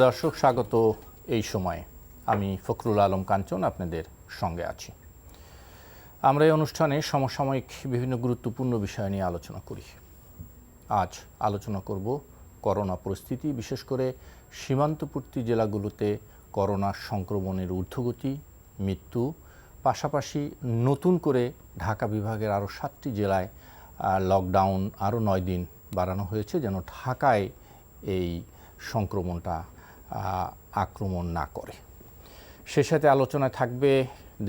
সুপ্রিয় দর্শক, স্বাগত এই সময়ে। আমি ফখরুল আলম কাঞ্চন আপনাদের সঙ্গে আছি। আমরা এই অনুষ্ঠানে সমসাময়িক বিভিন্ন গুরুত্বপূর্ণ বিষয় নিয়ে আলোচনা করি। আজ আলোচনা করব করোনা পরিস্থিতি, বিশেষ করে সীমান্তবর্তী জেলাগুলোতে করোনা সংক্রমণের ঊর্ধ্বগতি, মৃত্যু, পাশাপাশি নতুন করে ঢাকা বিভাগের আরও 7টি জেলায় লকডাউন আরও 9 দিন বাড়ানো হয়েছে, যেন ঢাকায় এই সংক্রমণটা আক্রমণ না করে। সে সাথে আলোচনায় থাকবে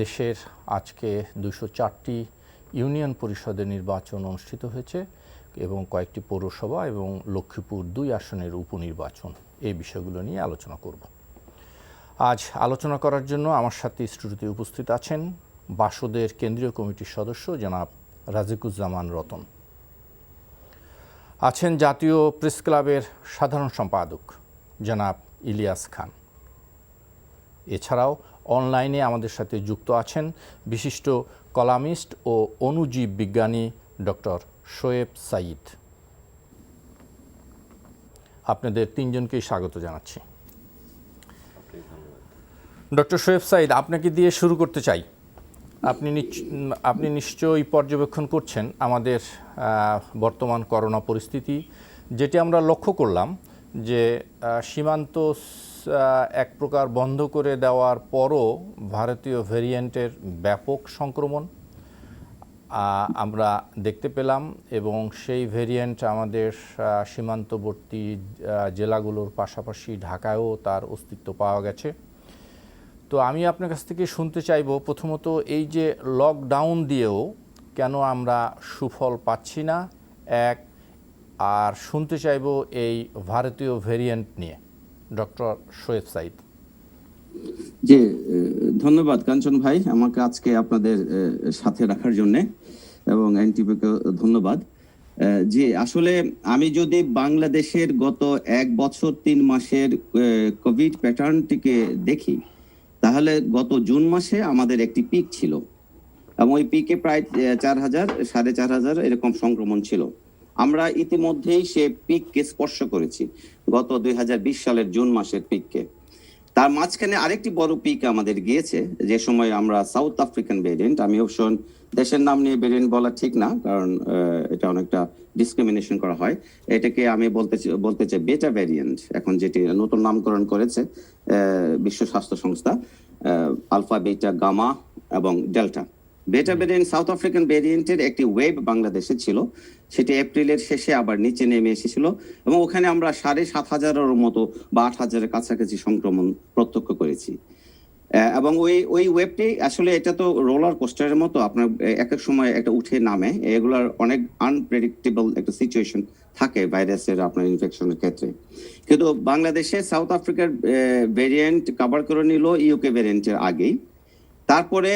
দেশের আজকে 204টি ইউনিয়ন পরিষদের নির্বাচন অনুষ্ঠিত হয়েছে এবং কয়েকটি পৌরসভা এবং লক্ষ্মীপুর 2 আসনের উপনির্বাচন, এই বিষয়গুলো নিয়ে আলোচনা করব। আজ আলোচনা করার জন্য আমার সাথে স্টুডিওতে উপস্থিত আছেন বাসদের কেন্দ্রীয় কমিটির সদস্য জনাব রাজিকুজ্জামান রতন, আছেন জাতীয় প্রেস ক্লাবের সাধারণ সম্পাদক জনাব ইলিয়াস খান, এছাড়াও অনলাইনে আমাদের সাথে যুক্ত আছেন বিশিষ্ট কলামিস্ট ও অণুজীব বিজ্ঞানী ডক্টর শোয়েব সাঈদ। আপনাদের তিনজনকেই স্বাগত জানাচ্ছি। ডক্টর শোয়েব সাঈদ, আপনাকে দিয়ে শুরু করতে চাই। আপনি নিশ্চয়ই পর্যবেক্ষণ করছেন আমাদের বর্তমান করোনা পরিস্থিতি, যেটি আমরা লক্ষ্য করলাম যে সীমান্ত এক প্রকার বন্ধ করে দেওয়ার পরও ভারতীয় ভেরিয়েন্টের ব্যাপক সংক্রমণ আমরা দেখতে পেলাম এবং সেই ভেরিয়েন্ট আমাদের সীমান্তবর্তী জেলাগুলোর পাশাপাশি ঢাকায়ও তার অস্তিত্ব পাওয়া গেছে। তো আমি আপনার কাছ থেকে শুনতে চাইব, প্রথমত এই যে লকডাউন দিয়েও কেন আমরা সুফল পাচ্ছি না, আর শুনতে চাইব এই ভারতীয় ভেরিয়েন্ট নিয়ে। ডক্টর শোয়েব সাঈদ। জি, ধন্যবাদ কাঞ্চন ভাই আমাকে আজকে আপনাদের সাথে রাখার জন্য, এবং এনটিভিকে ধন্যবাদ। জি, আসলে আমি যদি বাংলাদেশের গত 1 বছর 3 মাসের কোভিড প্যাটার্নটিকে দেখি, তাহলে গত জুন মাসে আমাদের একটি পিক ছিল এবং ওই পিকে প্রায় 4000 4500 এরকম সংক্রমণ ছিল। আমরা ইতিমধ্যেই সে পিককে স্পর্শ করেছি গত 2020 সালের জুন মাসের পিককে। তার মাঝখানে আরেকটি বড় পিক আমাদের গিয়েছে, যে সময় আমরা সাউথ আফ্রিকান ভেরিয়েন্ট, আমি অবশ্য দেশের নাম নিয়ে ভেরিয়েন্ট বলা ঠিক না, কারণ এটা অনেকটা ডিসক্রিমিনেশন করা হয়। এটাকে আমি বলতে চাই বেটা ভেরিয়েন্ট, এখন যেটি নতুন নামকরণ করেছে বিশ্ব স্বাস্থ্য সংস্থা, আলফা, বেটা, গামা এবং ডেল্টা। বেটা ভেরিয়েন্ট, সাউথ আফ্রিকান ভেরিয়েন্টের একটি ওয়েভ বাংলাদেশে ছিল, সেটি এপ্রিলের শেষে আবার নিচে নেমে এসেছিল এবং ওখানে আমরা 7500-এর মতো বা 8000-এর কাছাকাছি সংক্রমণ প্রত্যক্ষ করেছি। এবং ওই ওয়েবটি আসলে এটা তো রোলার কোস্টারের মতো, আপনার এক এক সময় একটা উঠে নামে, এগুলার অনেক আনপ্রেডিক্টেবল একটা সিচুয়েশন থাকে ভাইরাসের আপনার ইনফেকশনের ক্ষেত্রে। কিন্তু বাংলাদেশে সাউথ আফ্রিকার ভেরিয়েন্ট কভার করে নিল ইউকে ভেরিয়েন্টের আগেই। তারপরে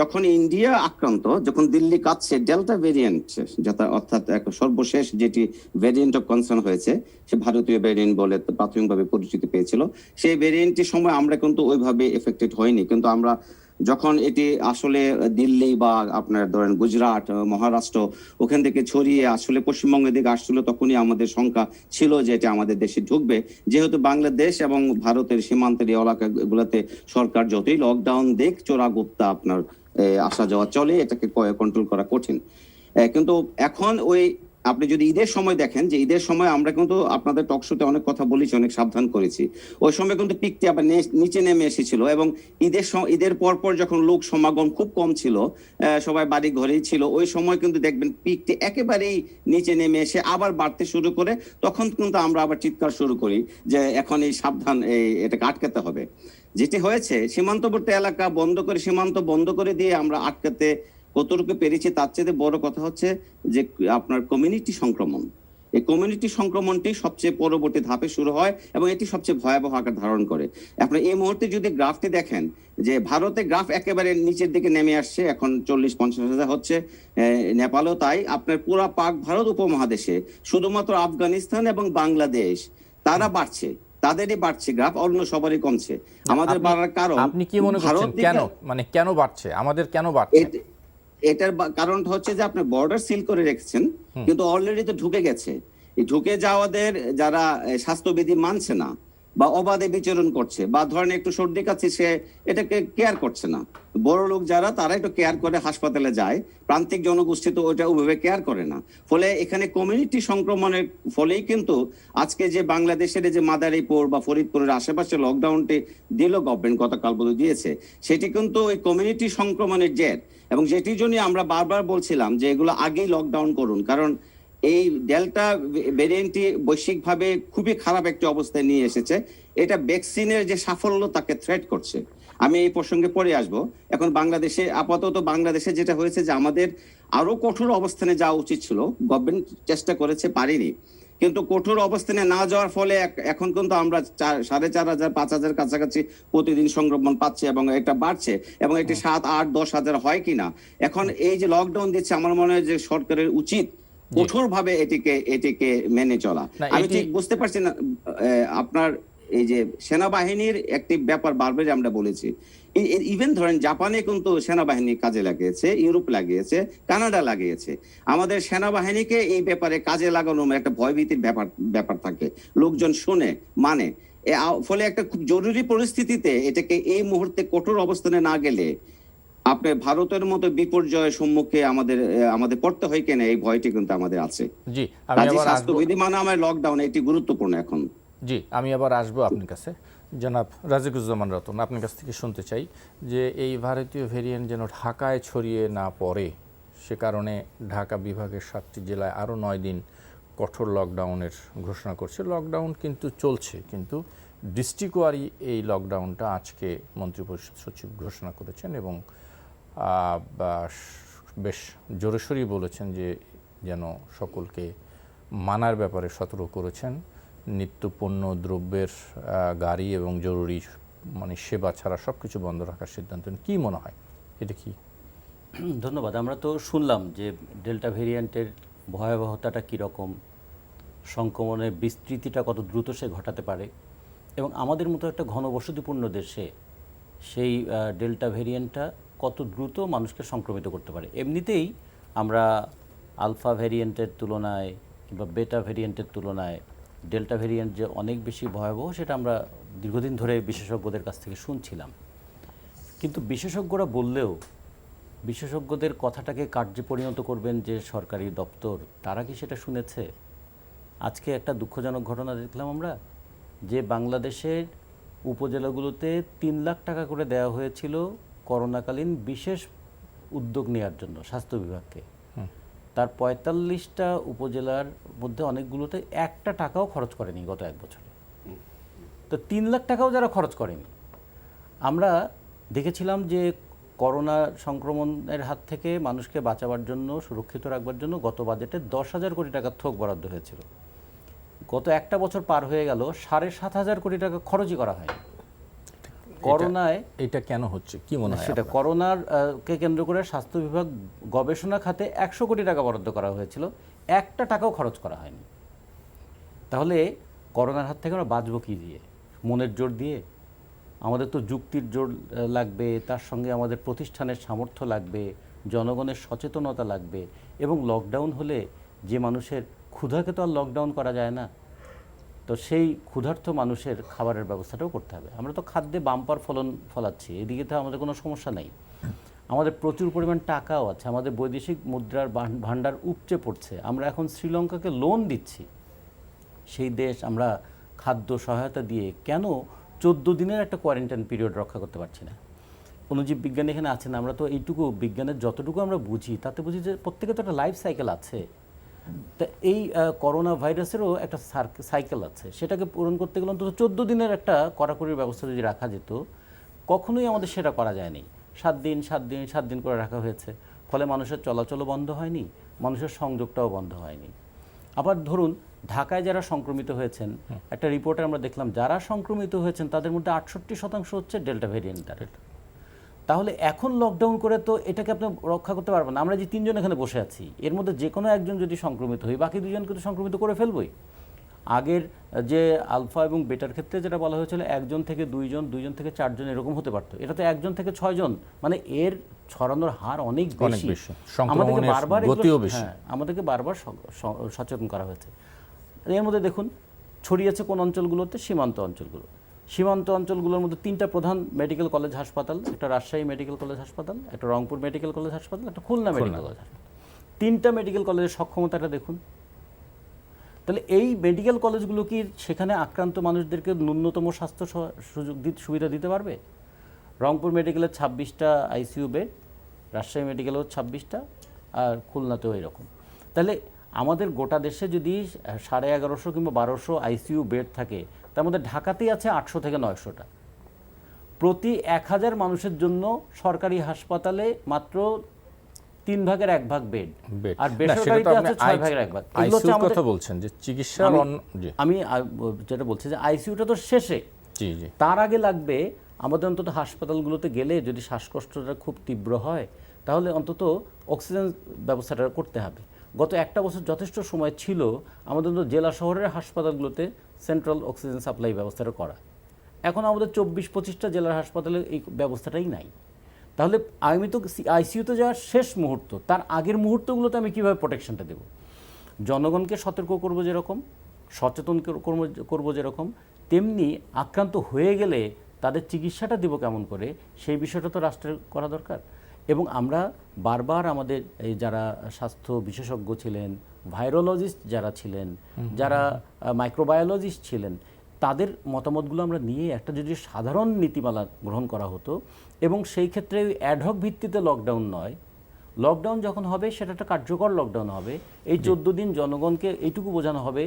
যখন ইন্ডিয়া আক্রান্ত, যখন দিল্লি কাঁপছে, ডেল্টা ভেরিয়েন্ট, অর্থাৎ সর্বশেষ যেটি ভেরিয়েন্ট অফ কনসার্ন হয়েছে, সে ভারতীয় ভেরিয়েন্ট বলে প্রাথমিকভাবে পরিচিতি পেয়েছিল। সেই ভেরিয়েন্টের সময় আমরা কিন্তু ওইভাবে এফেক্টেড হয়নি, কিন্তু আমরা যখন এটি আসলে দিল্লি বা আপনার ধরেন গুজরাট, মহারাষ্ট্র, ওখান থেকে ছড়িয়ে আসলে পশ্চিমবঙ্গের দিকে আসছিল, তখনই আমাদের শঙ্কা ছিল যে এটা আমাদের দেশে ঢুকবে। যেহেতু বাংলাদেশ এবং ভারতের সীমান্তের এলাকাগুলোতে সরকার যতই লকডাউন দেখ, চোরাগুপ্তা আপনার আসা যাওয়া চলে, এটাকে কন্ট্রোল করা কঠিন। কিন্তু এখন আপনি যদি ঈদের সময় দেখেন, যে ঈদের সময় আমরা কিন্তু আপনাদের টক শোতে অনেক কথা বলেছি, অনেক সাবধান করেছি, ওই সময় কিন্তু পিকটি আবার নিচে নেমে এসেছিল এবং ঈদের পর যখন লোক সমাগম খুব কম ছিল, সবাই বাড়ি ঘরেই ছিল, ওই সময় কিন্তু দেখবেন পিকটি একেবারেই নিচে নেমে এসে আবার বাড়তে শুরু করে। তখন কিন্তু আমরা আবার চিৎকার শুরু করি যে এখন এই সাবধান, এটাকে আটকাতে হবে। যেটি হয়েছে, সীমান্তবর্তী এলাকা বন্ধ করে, সীমান্ত বন্ধ করে দিয়ে আমরা আটকাতে কতটুকু পেরেছি, তার চেয়ে বড় কথা হচ্ছে যে আপনার কমিউনিটি সংক্রমণ। এই কমিউনিটি সংক্রমণটি সবচেয়ে পরবর্তী ধাপে শুরু হয় এবং এটি সবচেয়ে ভয়াবহ আকার ধারণ করে। আপনি এই মুহূর্তে যদি গ্রাফটি দেখেন, যে ভারতে গ্রাফ একেবারে নিচের দিকে নেমে আসছে, এখন 40-50 হাজার হচ্ছে, নেপালও তাই। আপনার পুরা পাক ভারত উপমহাদেশে শুধুমাত্র আফগানিস্তান এবং বাংলাদেশ তারা বাড়ছে, তাদেরই বাড়ছে গ্রাফ, অন্য সবারই কমছে। আমাদের বাড়ার কারণ আপনি কি মনে করছেন, কেন বাড়ছে, আমাদের কেন বাড়ছে? এটার কারণটা হচ্ছে যে আপনি বর্ডার সিল করে রেখেছেন, কিন্তু অলরেডি তো ঢুকে গেছে। এই ঢুকে যাওয়াদের যারা স্বাস্থ্যবিধি মানছে না, বা অবাধে বিচরণ করছে, বা ধরেন একটু সর্দি কাশি, সে এটাকে কেয়ার করছে না। বড় লোক যারা, তারা একটু কেয়ার করে হাসপাতালে যায়, প্রান্তিক জনগোষ্ঠী তো ওটা ওইভাবে কেয়ার করে না। ফলে এখানে কমিউনিটি সংক্রমণের ফলেই কিন্তু আজকে যে বাংলাদেশের যে মাদারীপুর বা ফরিদপুরের আশেপাশে লকডাউনটি দিল গভর্নমেন্ট, গতকাল পর্যন্ত দিয়েছে, সেটি কিন্তু ওই কমিউনিটি সংক্রমণের জের। এবং যেটির জন্য আমরা বারবার বলছিলাম যে এগুলো আগেই লকডাউন করুন, কারণ এই ডেল্টা ভেরিয়েন্টটি বৈশ্বিকভাবে খুবই খারাপ একটি অবস্থায় নিয়ে এসেছে। এটা ভ্যাকসিনের যে সাফল্য তাকে থ্রেট করছে। আমি এই প্রসঙ্গে পরে আসব। এখন বাংলাদেশে আপাতত বাংলাদেশে যেটা হয়েছে যে আমাদের আরো কঠোর অবস্থানে যাওয়া উচিত ছিল, গভর্নমেন্ট চেষ্টা করেছে, পারিনি। কিন্তু কঠোর অবস্থানে না যাওয়ার ফলে এখন কিন্তু আমরা 4,500 5,000 কাছাকাছি প্রতিদিন সংক্রমণ পাচ্ছে, এবং এটা বাড়ছে, এবং এটি 7, 8, 10,000 হয় কিনা। এখন এই যে লকডাউন দিচ্ছে, আমার মনে হয় যে সরকারের উচিত কঠোরভাবে এটিকে মেনে চলা। আমি ঠিক বুঝতে পারছি না আপনার এই যে সেনাবাহিনীর একটি ব্যাপার বারবার আমরা বলেছি, ইভেন ধরেন জাপানে কিন্তু সেনাবাহিনী কাজে লাগিয়েছে, ইউরোপ লাগিয়েছে, কানাডা লাগিয়েছে। আমাদের সেনাবাহিনীকে এই ব্যাপারে কাজে লাগানোর একটা ভয়ভীতির ব্যাপার থাকে, লোকজন শুনে মানে। ফলে একটা খুব জরুরি পরিস্থিতিতে এটাকে এই মুহূর্তে কঠোর অবস্থানে না গেলে আপনার ভারতের মতো বিপর্যয়ের সম্মুখে আমাদের পড়তে হয় কিনা, এই ভয়টি কিন্তু আমাদের আছে। জি, আমি আবার স্বাস্থ্যবিধি মানে আমার লকডাউন, এটি গুরুত্বপূর্ণ এখন। জি, আমি আবার আসবো আপনার কাছে। জনাব রাজিকুজ্জামান রতন, আপনার কাছ থেকে শুনতে চাই যে এই ভারতীয় ভেরিয়েন্ট যেন ঢাকায় ছড়িয়ে না পড়ে, সে কারণে ঢাকা বিভাগের 7টি জেলায় আরও 9 দিন কঠোর লকডাউনের ঘোষণা করছে। লকডাউন কিন্তু চলছে, কিন্তু ডিস্ট্রিক্ট ওয়ারি এই লকডাউনটা আজকে মন্ত্রিপরিষদ সচিব ঘোষণা করেছেন, এবং বেশ জোরেশোরেই বলেছেন যে যেন সকলকে মানার ব্যাপারে সতর্ক করেছেন। নিত্যপণ্য দ্রব্যের গাড়ি এবং জরুরি মানে সেবা ছাড়া সব কিছু বন্ধ রাখার সিদ্ধান্ত। কি মনে হয় এটা কি? ধন্যবাদ। আমরা তো শুনলাম যে ডেল্টা ভেরিয়েন্টের ভয়াবহতাটা কীরকম, সংক্রমণের বিস্তৃতিটা কত দ্রুত সে ঘটাতে পারে, এবং আমাদের মতো একটা ঘনবসতিপূর্ণ দেশে সেই ডেল্টা ভেরিয়েন্টটা কত দ্রুত মানুষকে সংক্রমিত করতে পারে। এমনিতেই আমরা আলফা ভেরিয়েন্টের তুলনায় কিংবা বেটা ভেরিয়েন্টের তুলনায় ডেল্টা ভেরিয়েন্ট যে অনেক বেশি ভয়াবহ, সেটা আমরা দীর্ঘদিন ধরে বিশেষজ্ঞদের কাছ থেকে শুনছিলাম। কিন্তু বিশেষজ্ঞরা বললেও বিশেষজ্ঞদের কথাটাকে কার্যে পরিণত করবেন যে সরকারি দপ্তর, তারা কি সেটা শুনেছে? আজকে একটা দুঃখজনক ঘটনা দেখলাম আমরা, যে বাংলাদেশের উপজেলাগুলোতে 3 লাখ টাকা করে দেওয়া হয়েছিল করোনাকালীন বিশেষ উদ্যোগ নেওয়ার জন্য স্বাস্থ্য বিভাগকে। তার 45টা উপজেলার মধ্যে অনেকগুলোতে 1টা টাকাও খরচ করেনি গত 1 বছরে। তো 3 লাখ টাকাও যারা খরচ করেনি, আমরা দেখেছিলাম যে করোনা সংক্রমণের হাত থেকে মানুষকে বাঁচাবার জন্য, সুরক্ষিত রাখবার জন্য গত বাজেটে 10,000 কোটি টাকার থোক বরাদ্দ হয়েছিল। গত 1টা বছর পার হয়ে গেল, 7,500 কোটি টাকা খরচই করা হয়নি। করোনায় এটা কেন হচ্ছে কি মনে হয়? সেটা করোনার কে কেন্দ্র করে স্বাস্থ্য বিভাগ গবেষণা খাতে 100 কোটি টাকা বরাদ্দ করা হয়েছিল, 1টা টাকাও খরচ করা হয়নি। তাহলে করোনার হাত থেকে আমরা বাঁচবো কি দিয়ে? মনের জোর দিয়ে? আমাদের তো যুক্তির জোর লাগবে, তার সঙ্গে আমাদের প্রতিষ্ঠানের সামর্থ্য লাগবে, জনগণের সচেতনতা লাগবে, এবং লকডাউন হলে যে মানুষের ক্ষুধাকে তো আর লকডাউন করা যায় না, তো সেই ক্ষুধার্ত মানুষের খাবারের ব্যবস্থাটাও করতে হবে। আমরা তো খাদ্যে বাম্পার ফলাচ্ছি, এদিকে তো আমাদের কোনো সমস্যা নেই। আমাদের প্রচুর পরিমাণ টাকাও আছে, আমাদের বৈদেশিক মুদ্রার ভাণ্ডার উপচে পড়ছে। আমরা এখন শ্রীলঙ্কাকে লোন দিচ্ছি, সেই দেশ আমরা খাদ্য সহায়তা দিয়ে কেন 14 দিনের একটা কোয়ারেন্টাইন পিরিয়ড রক্ষা করতে পারছি না? অনুজীব বিজ্ঞান এখানে আছে না? আমরা তো এইটুকু বিজ্ঞানের যতটুকু আমরা বুঝি, তাতে বুঝি যে প্রত্যেকে তো একটা লাইফ সাইকেল আছে। তা এই করোনা ভাইরাসেরও একটা সাইকেল আছে, সেটাকে পূরণ করতে গেলে অন্তত 14 দিনের একটা কড়াকড়ির ব্যবস্থা যদি রাখা যেত। কখনোই আমাদের সেটা করা যায়নি। 7 দিন করে রাখা হয়েছে, ফলে মানুষের চলাচলও বন্ধ হয়নি, মানুষের সংযোগটাও বন্ধ হয়নি। আবার ধরুন ঢাকায় যারা সংক্রমিত হয়েছেন, একটা রিপোর্টে আমরা দেখলাম যারা সংক্রমিত হয়েছেন তাদের মধ্যে 68% হচ্ছে ডেল্টা ভেরিয়েন্টের। তাহলে এখন লকডাউন করে তো এটাকে আপনি রক্ষা করতে পারবেন না। আমরা যে 3 জন এখানে বসে আছি, এর মধ্যে যে কোনো একজন যদি সংক্রমিত হই, বাকি 2 জনকে তো সংক্রমিত করে ফেলবই। আগের যে আলফা এবং বেটার ক্ষেত্রে যেটা বলা হয়েছিল 1 জন থেকে 2 জন, 2 জন থেকে 4 জন এরকম হতে পারতো, এটা তো 1 জন থেকে 6 জন, মানে এর ছড়ানোর হার অনেক বেশি। আমাদেরকে বারবার সচেতন করা হয়েছে। এর মধ্যে দেখুন ছড়িয়েছে কোন অঞ্চলগুলোতে? সীমান্ত অঞ্চলগুলো। সীমান্ত অঞ্চলগুলোর মধ্যে 3টা প্রধান মেডিকেল কলেজ হাসপাতাল, একটা রাজশাহী মেডিকেল কলেজ হাসপাতাল, একটা রংপুর মেডিকেল কলেজ হাসপাতাল, একটা খুলনা মেডিকেল কলেজ হাসপাতাল। 3টা মেডিকেল কলেজের সক্ষমতাটা দেখুন। তাহলে এই মেডিকেল কলেজগুলো কি সেখানে আক্রান্ত মানুষদেরকে ন্যূনতম স্বাস্থ্য সুবিধা দিতে পারবে? রংপুর মেডিকেলের 26টা আইসিইউ বেড, রাজশাহী মেডিকেলেও 26টা, আর খুলনাতেও এরকম। তাহলে আমাদের গোটা দেশে যদি 1150 কিংবা 1200 আইসিইউ বেড থাকে, তার মধ্যে ঢাকাতেই আছে 800 থেকে 900টা। প্রতি 1000 মানুষের জন্য সরকারি হাসপাতালে মাত্র 3 ভাগের 1 ভাগ বেড, আর বেসরকারিতে আছে 6 ভাগের 1 ভাগ। এগুলো হচ্ছে আমাদের কথা বলছেন যে চিকিৎসা। আমি যেটা বলছি যে আইসিইউটা তো শেষে, জি জি, তার আগে লাগবে আমাদের অন্তত হাসপাতালগুলোতে গেলে যদি শ্বাসকষ্টটা খুব তীব্র হয়, তাহলে অন্তত অক্সিজেন ব্যবস্থাটা করতে হবে। গত একটা বছর যথেষ্ট সময় ছিল আমাদের জেলা শহরের হাসপাতালগুলোতে সেন্ট্রাল অক্সিজেন সাপ্লাই ব্যবস্থাটা করা। এখন আমাদের 24-25টা জেলার হাসপাতালে এই ব্যবস্থাটাই নাই। তাহলে আমি তো আইসিইউতে যাওয়ার শেষ মুহূর্ত, তার আগের মুহূর্তগুলোতে আমি কীভাবে প্রোটেকশনটা দেব? জনগণকে সতর্ক করব যেরকম, সচেতন করব যেরকম, তেমনি আক্রান্ত হয়ে গেলে তাদের চিকিৎসাটা দেব কেমন করে, সেই বিষয়টা তো রাষ্ট্রের করা দরকার। এবং আমরা বারবার আমাদের এই যারা স্বাস্থ্য বিশেষজ্ঞ ছিলেন, ভাইরোলজিস্ট যারা ছিলেন, যারা মাইক্রোবায়োলজিস্ট ছিলেন, তাদের মতামতগুলো আমরা নিয়ে একটা যদি সাধারণ নীতিমালা গ্রহণ করা হতো, এবং সেই ক্ষেত্রে অ্যাডহক ভিত্তিতে লকডাউন নয়, লকডাউন যখন হবে সেটা একটা কার্যকর লকডাউন হবে। এই 14 দিন জনগণকে এইটুকু বোঝানো হবে,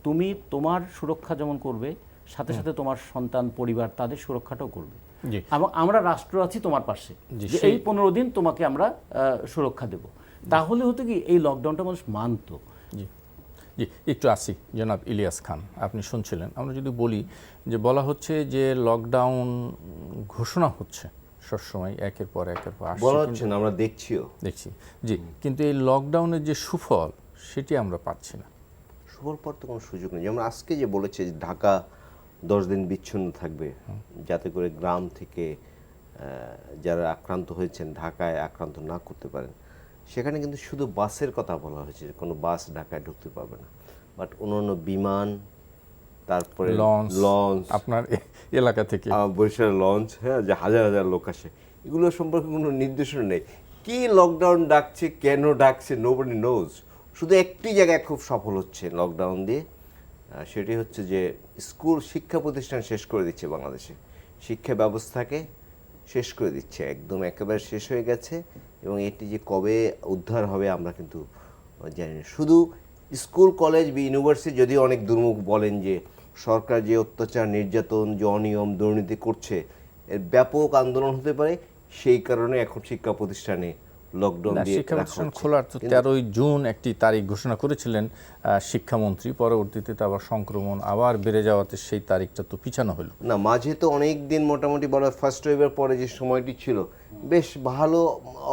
তুমি তোমার সুরক্ষা যেমন করবে, সাথে সাথে তোমার সন্তান পরিবার তাদের সুরক্ষাটাও করবে, এবং আমরা রাষ্ট্র আছি তোমার পাশে, যে এই 15 দিন তোমাকে আমরা সুরক্ষা দেব। তাহলে হতো কি, এই লকডাউনটা মানুষ মানত। জি জি, একটু আসি জনাব ইলিয়াস খান, আপনি শুনছিলেন। আমরা যদি বলি যে বলা হচ্ছে যে লকডাউন ঘোষণা হচ্ছে সবসময় একের পর বলা হচ্ছে না, আমরা দেখছি। জি, কিন্তু এই লকডাউনের যে সুফল সেটি আমরা পাচ্ছি না। সুফল পাওয়ার তো কোনো সুযোগ নেই। যেমন আজকে যে বলেছে যে ঢাকা 10 দিন বিচ্ছিন্ন থাকবে, যাতে করে গ্রাম থেকে যারা আক্রান্ত হয়েছেন ঢাকায় আক্রান্ত না করতে পারেন। সেখানে কিন্তু শুধু বাসের কথা বলা হয়েছে, যে কোনো বাস ঢাকায় ঢুকতে পারবে না, বাট অন্যান্য বিমান, তারপরে লঞ্চ, আপনার এলাকা থেকে বরিশাল লঞ্চ, হ্যাঁ, যে হাজার হাজার লোক আসে, এগুলো সম্পর্কে কোনো নির্দেশনা নেই। কি লকডাউন ডাকছে, কেন ডাকছে, নোবডি নোজ। শুধু একটি জায়গায় খুব সফল হচ্ছে লকডাউন দিয়ে, সেটি হচ্ছে যে স্কুল শিক্ষা প্রতিষ্ঠান শেষ করে দিচ্ছে বাংলাদেশে, শিক্ষা ব্যবস্থাকে শেষ করে দিচ্ছে, একদম একেবারে শেষ হয়ে গেছে। এবং এটি যে কবে উদ্ধার হবে আমরা কিন্তু জানি না। শুধু স্কুল, কলেজ বা ইউনিভার্সিটি যদিও অনেক দুর্মুখ বলেন যে সরকার যে অত্যাচার, নির্যাতন, যে অনিয়ম, দুর্নীতি করছে, এর ব্যাপক আন্দোলন হতে পারে, সেই কারণে এখন শিক্ষা প্রতিষ্ঠানে লকডাউন দিয়ে শিক্ষা প্রতিষ্ঠান খোলার তো 13ই জুন একটি তারিখ ঘোষণা করেছিলেন শিক্ষামন্ত্রী। পরবর্তীতে তো আবার সংক্রমণ আবার বেড়ে যাওয়াতে সেই তারিখটা তো পিছানো হলো না। মাঝে তো অনেক দিন মোটামুটি বলা, ফার্স্ট ওয়েভের পরে যে সময়টি ছিল বেশ ভালো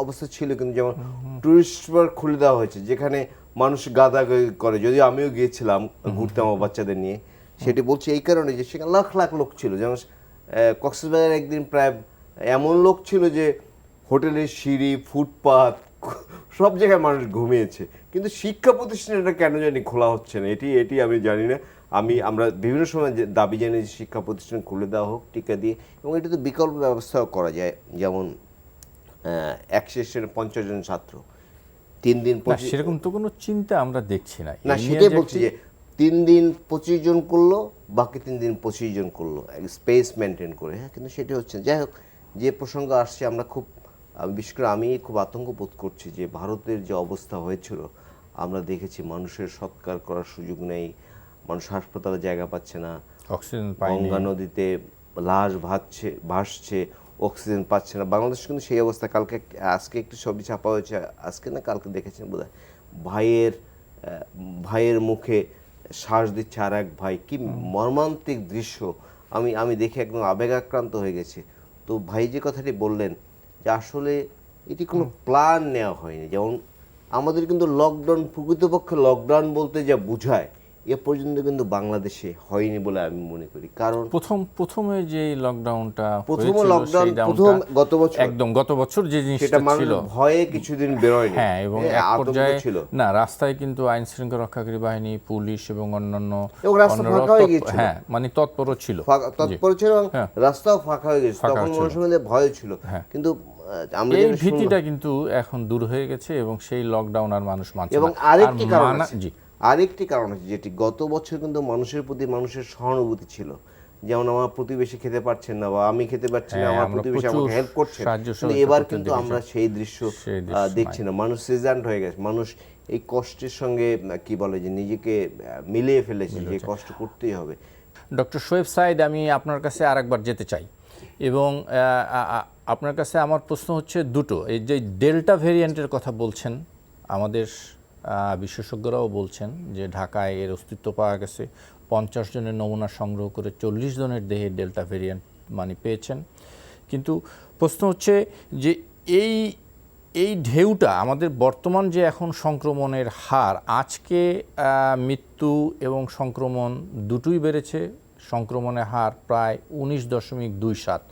অবস্থা ছিল, কিন্তু যেমন টুরিস্ট পার্ক খুলে দেওয়া হয়েছে, যেখানে মানুষ গাদাগাদি করে, যদিও আমিও গিয়েছিলাম ঘুরতে আমার বাচ্চাদের নিয়ে। সেটি বলছি এই কারণে যে সেখানে লাখ লাখ লোক ছিল। যেমন কক্সবাজার একদিন প্রায় এমন লোক ছিল যে হোটেলের সিঁড়ি, ফুটপাত, সব জায়গায় মানুষ ঘুমিয়েছে। কিন্তু শিক্ষা প্রতিষ্ঠানটা কেন জানি খোলা হচ্ছে না, এটি আমি জানি না। আমরা বিভিন্ন সময় দাবি জানি যে শিক্ষা প্রতিষ্ঠান খুলে দেওয়া হোক টিকা দিয়ে, এবং এটা তো বিকল্প ব্যবস্থাও করা যায়। যেমন এক সেশনে 50 জন ছাত্র 3 দিন, সেরকম তো কোনো চিন্তা আমরা দেখছি না। সেটাই বলছি যে 3 দিন 25 জন করলো, বাকি 3 দিন 25 জন করলো, স্পেস মেনটেন করে। হ্যাঁ, কিন্তু সেটা হচ্ছে। যাই হোক, যে প্রসঙ্গ আসছে, আমরা বিশেষ করে আমি খুব আতঙ্ক বোধ করছি যে ভারতের যে অবস্থা হয়েছিল, আমরা দেখেছি মানুষের সৎকার করার সুযোগ নেই, মানুষ হাসপাতালে জায়গা পাচ্ছে না, অক্সিজেন, গঙ্গা নদীতে লাশ ভাসছে, অক্সিজেন পাচ্ছে না। বাংলাদেশ কিন্তু সেই অবস্থা। আজকে একটু ছবি ছাপা হয়েছে, আজকে না কালকে দেখেছেন বোধহয়, ভাইয়ের মুখে শ্বাস দিচ্ছে আর এক ভাই। কি মর্মান্তিক দৃশ্য! আমি দেখে একদম আবেগাক্রান্ত হয়ে গেছি। তো ভাই যে কথাটি বললেন যে আসলে এটি কোনো প্ল্যান নেওয়া হয়নি। যেমন আমাদের কিন্তু লকডাউন, প্রকৃতপক্ষে লকডাউন বলতে যা বোঝায়, এ পর্যন্ত কিন্তু বাংলাদেশে হয়নি বলে আমি মনে করি। কারণ প্রথমে যে লকডাউনটা প্রথম হয়েছিল, লকডাউন সেই প্রথম ডাউনটা গত বছর একদম গত বছর যে সেটা জিনিসটা মানুষ ছিল, ভয়ে কিছুদিন বেরোয়নি। হ্যাঁ, এবং এক আতঙ্ক পর্যায়ে ছিল। না, রাস্তায় কিন্তু আইন শৃঙ্খলা রক্ষাকারী বাহিনী, পুলিশ এবং অন্যান্য এবং রাস্তা অন্যরা ফাঁকা হয়ে গিয়েছিল। হ্যাঁ, মানে তৎপরও ছিল। তৎপর ছিল এবং হ্যাঁ। রাস্তাও ফাঁকা হয়ে গেছে, ফাঁকা তখন ছিল। মানুষের মধ্যে ভয় ছিল। হ্যাঁ। কিন্তু আমরা এই যেটা শুনলাম- ভীতিটা কিন্তু এখন দূর হয়ে গেছে এবং সেই লকডাউন আর মানুষ মানছে এবং না। আরেকটি আর কারণ আছে, জি, আরেকটি কারণ আছে যেটি গত বছর কিন্তু মানুষের প্রতি মানুষের সহানুভূতি ছিল। যেমন আমার প্রতিবেশী খেতে পারছেন না বা আমি খেতে পারছি না, হ্যাঁ, আমার আমরা প্রতিবেশী প্রচুর আমাকে হেল্প করছে। সাহায্য কিন্তু সহযোগিতা এবার করতে কিন্তু দেখেছি। আমরা সেই দৃশ্য দেখছি না। মানুষ সিজন্ড হয়ে গেছে, মানুষ এই কষ্টের সঙ্গে কি বলে যে নিজেকে মিলিয়ে ফেলেছে যে কষ্ট করতেই হবে। ডক্টর শোয়েব সাইদ, আমি আপনার কাছে আরেকবার যেতে চাই এবং আপনার কাছে আমার প্রশ্ন হচ্ছে দুটো। এই যে ডেল্টা ভেরিয়েন্টের কথা বলছেন, আমাদের বিশেষজ্ঞরাও বলছেন যে ঢাকায় এর অস্তিত্ব পাওয়া গেছে, 50 জনের নমুনা সংগ্রহ করে 40 জনের দেহে ডেল্টা ভেরিয়েন্ট মানে পেয়েছেন। কিন্তু প্রশ্ন হচ্ছে যে এই ঢেউটা, আমাদের বর্তমান যে এখন সংক্রমণের হার, আজকে মৃত্যু এবং সংক্রমণ দুটোই বেড়েছে। সংক্রমণের হার প্রায় 19.27।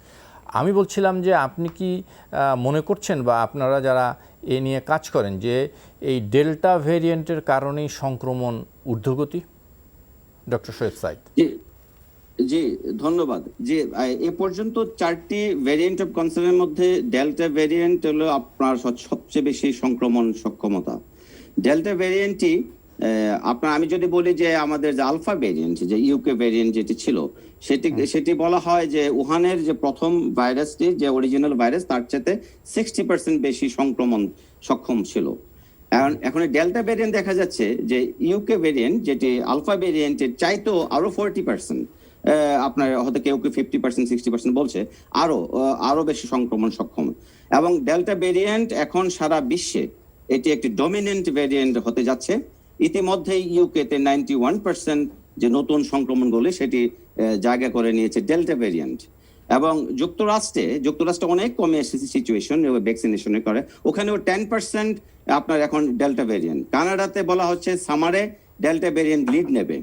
আমি বলছিলাম যে আপনি কি মনে করছেন বা আপনারা যারা এ নিয়ে কাজ করেন যে এই ডেল্টা ভেরিয়েন্টের কারণেই সংক্রমণ ঊর্ধ্বগতি? ডক্টর শোয়েব সাইদ। জি, ধন্যবাদ। যে এ পর্যন্ত 4টি ভেরিয়েন্ট অফ কনসার্নের মধ্যে ডেল্টা ভেরিয়েন্ট হলো আপনার সবচেয়ে বেশি সংক্রমণ সক্ষমতা। ডেল্টা ভেরিয়েন্টটি আপনার, আমি যদি বলি যে আমাদের যে আলফা ভেরিয়েন্ট, যে ইউকে ভেরিয়েন্ট যেটি ছিল, সেটি বলা হয় যে উহানের যে প্রথম ভাইরাসটি, যে অরিজিনাল ভাইরাস, তার চেয়ে 60% বেশি সংক্রমণ সক্ষম ছিল। এখন ডেল্টা ভেরিয়েন্ট দেখা যাচ্ছে যে ইউকে ভেরিয়েন্ট, যেটি আলফা ভেরিয়েন্টের চাইতেও আরো 40%, আপনার হয়তো কেউ 50% 60% বলছে, আরো বেশি সংক্রমণ সক্ষম। এবং ডেল্টা ভেরিয়েন্ট এখন সারা বিশ্বে এটি একটি ডমিনেন্ট ভেরিয়েন্ট হতে যাচ্ছে। ইতিমধ্যে ইউকেতে 91% যে নতুন সংক্রমণগুলি, সেটি জায়গা করে নিয়েছে ডেল্টা ভেরিয়েন্ট। এবং যুক্তরাষ্ট্রে অনেক কমে এসেছে সিচুয়েশন ভ্যাকসিনেশনের করে, ওখানেও 10% আপনার এখন ডেল্টা ভেরিয়েন্ট। কানাডাতে বলা হচ্ছে সামারে ডেল্টা ভেরিয়েন্ট লিড নেবে।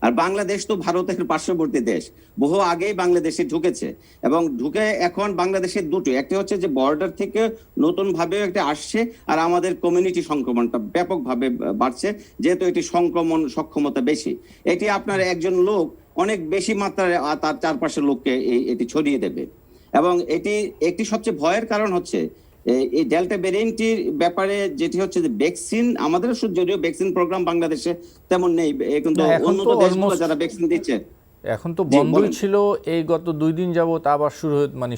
আর বাংলাদেশ তো ভারতের পার্শ্ববর্তী দেশ, বহু আগেই বাংলাদেশে ঢুকেছে এবং ঢুকে এখন বাংলাদেশের দুটো, একটি হচ্ছে যে বর্ডার থেকে নতুন ভাবে একটা আসছে, আর আমাদের কমিউনিটি সংক্রমণটা ব্যাপকভাবে বাড়ছে, যেহেতু এটি সংক্রমণ সক্ষমতা বেশি। এটি আপনার একজন লোক অনেক বেশি মাত্রায় তার চারপাশের লোককে এটি ছড়িয়ে দেবে। এবং এটি একটি সবচেয়ে ভয়ের কারণ হচ্ছে এই ডেল্টা ভেরিয়েন্টটির ব্যাপারে, যেটি হচ্ছে যে ভ্যাকসিন, আমাদের যদিও ভ্যাকসিন প্রোগ্রাম বাংলাদেশে তেমন নেই, কিন্তু উন্নত দেশগুলো যারা ভ্যাকসিন দিচ্ছে, এখন তো বন্ধই ছিল, এই গত 2 দিন যাবত আবার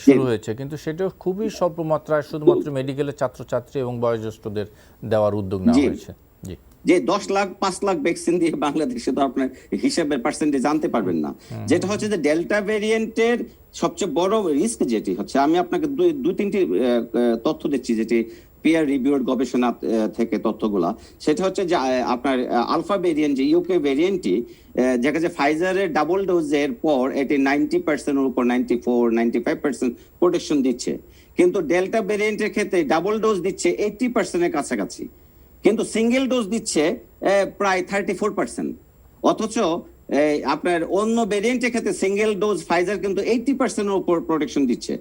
শুরু হয়েছে, কিন্তু সেটা খুবই স্বল্প মাত্রায় শুধুমাত্র মেডিকেলের ছাত্রছাত্রী এবং বয়োজ্যেষ্ঠদের দেওয়ার উদ্যোগ নেওয়া হয়েছে। জি, যে 10 লাখ 5 লাখ ভ্যাকসিন দিয়ে বাংলাদেশে তো আপনার হিসাবের পার্সেন্টেজ জানতে পারবেন না। যেটা হচ্ছে যে ডেল্টা ভেরিয়েন্টের সবচেয়ে বড় রিস্ক যেটি হচ্ছে, আমি আপনাকে 2-3টি তথ্য দিচ্ছি যেটি পিয়ার রিভিউড গবেষণা থেকে তথ্যগুলা। সেটা হচ্ছে যে আপনার আলফা ভেরিয়েন্ট, যে ইউকে ভেরিয়েন্টটি, দেখা যায় ফাইজারের ডাবল ডোজের পর এটি 90% এর উপর 94-95% প্রোটেকশন দিচ্ছে, কিন্তু ডেল্টা ভেরিয়েন্টের ক্ষেত্রে ডাবল ডোজ দিচ্ছে 80% এর কাছাকাছি, কিন্তু সিঙ্গেল ডোজ দিচ্ছে প্রায় 34%। অথচ আপনার অন্য ভেরিয়েন্টের ক্ষেত্রে সিঙ্গেল ডোজ ফাইজার কিন্তু 80% এর উপর প্রোটেকশন দিচ্ছে।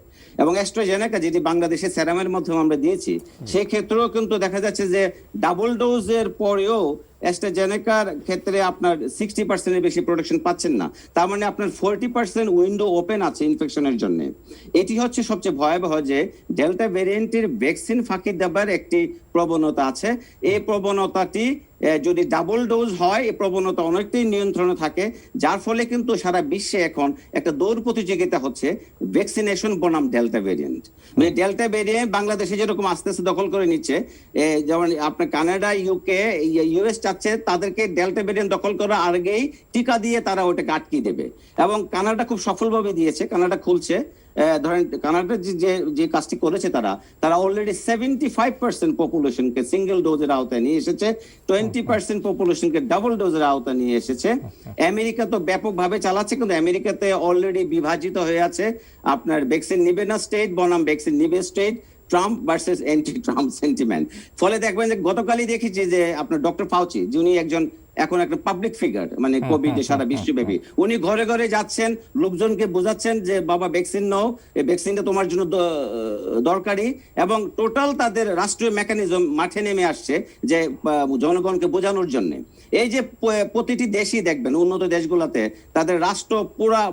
এবং অ্যাস্ট্রাজেনেকা, যেটি বাংলাদেশে সেরামের মাধ্যমে আমরা দিয়েছি, সেই ক্ষেত্রেও কিন্তু দেখা যাচ্ছে যে ডাবল ডোজের পরেও অ্যাস্ট্রাজেনেকার ক্ষেত্রে আপনার 60% এর বেশি প্রোটেকশন পাচ্ছেন না। তার মানে আপনার 40% উইন্ডো ওপেন আছে ইনফেকশনের জন্য। এটি হচ্ছে সবচেয়ে ভয়াবহ, যে ডেল্টা ভেরিয়েন্টের ভ্যাকসিন ফাঁকি দেবার একটি প্রবণতা আছে। এই প্রবণতাটি যদি ডাবল ডোজ হয়, এই প্রবণতা অনেকটাই নিয়ন্ত্রণে থাকে, যার ফলে কিন্তু সারা বিশ্বে এখন একটা দৌড় প্রতিযোগিতা হচ্ছে ভ্যাকসিনেশন বনাম ডেল্টা ভেরিয়েন্ট। মানে ডেল্টা ভেরিয়েন্ট বাংলাদেশে যেরকম আস্তে আস্তে দখল করে নিচ্ছে, যেমন আপনার কানাডা, ইউকে, ইউএস চাচ্ছে তাদেরকে ডেল্টা ভেরিয়েন্ট দখল করার আগেই টিকা দিয়ে তারা ওটাকে আটকিয়ে দেবে। এবং কানাডা খুব সফলভাবে দিয়েছে, কানাডা খুলছে। ধরেন কানাডা যে কাজটি করেছে, তারা অলরেডি 75% পপুলেশনকে সিঙ্গেল ডোজের আওতায় নিয়ে এসেছে, 20% পপুলেশনকে ডাবল ডোজের আওতায় নিয়ে এসেছে। আমেরিকা তো ব্যাপকভাবে চালাচ্ছে, কিন্তু আমেরিকাতে অলরেডি বিভাজিত হয়ে আছে, আপনার ভ্যাকসিন নিবে না স্টেট বনাম ভ্যাকসিন নিবে state. Trump versus anti Trump sentiment. ফলে দেখবেন যে গতকালই দেখেছি যে আপনার ডক্টর ফাউচি, যিনি একজন এখন একটা পাবলিক ফিগার, মানে কোভিড সারা বিশ্বব্যাপী, উনি ঘরে ঘরে যাচ্ছেন, লোকজনকে বোঝাচ্ছেন যে বাবা ভ্যাকসিন নাও, এই ভ্যাকসিনটা তোমার জন্য দরকারি, এবং টোটাল তাদের রাষ্ট্রীয় মেকানিজম মাঠে নেমে আসছে যে জনগণকে বোঝানোর জন্য। এই যে প্রতিটি দেশই দেখবেন উন্নত দেশগুলোতে তাদের রাষ্ট্র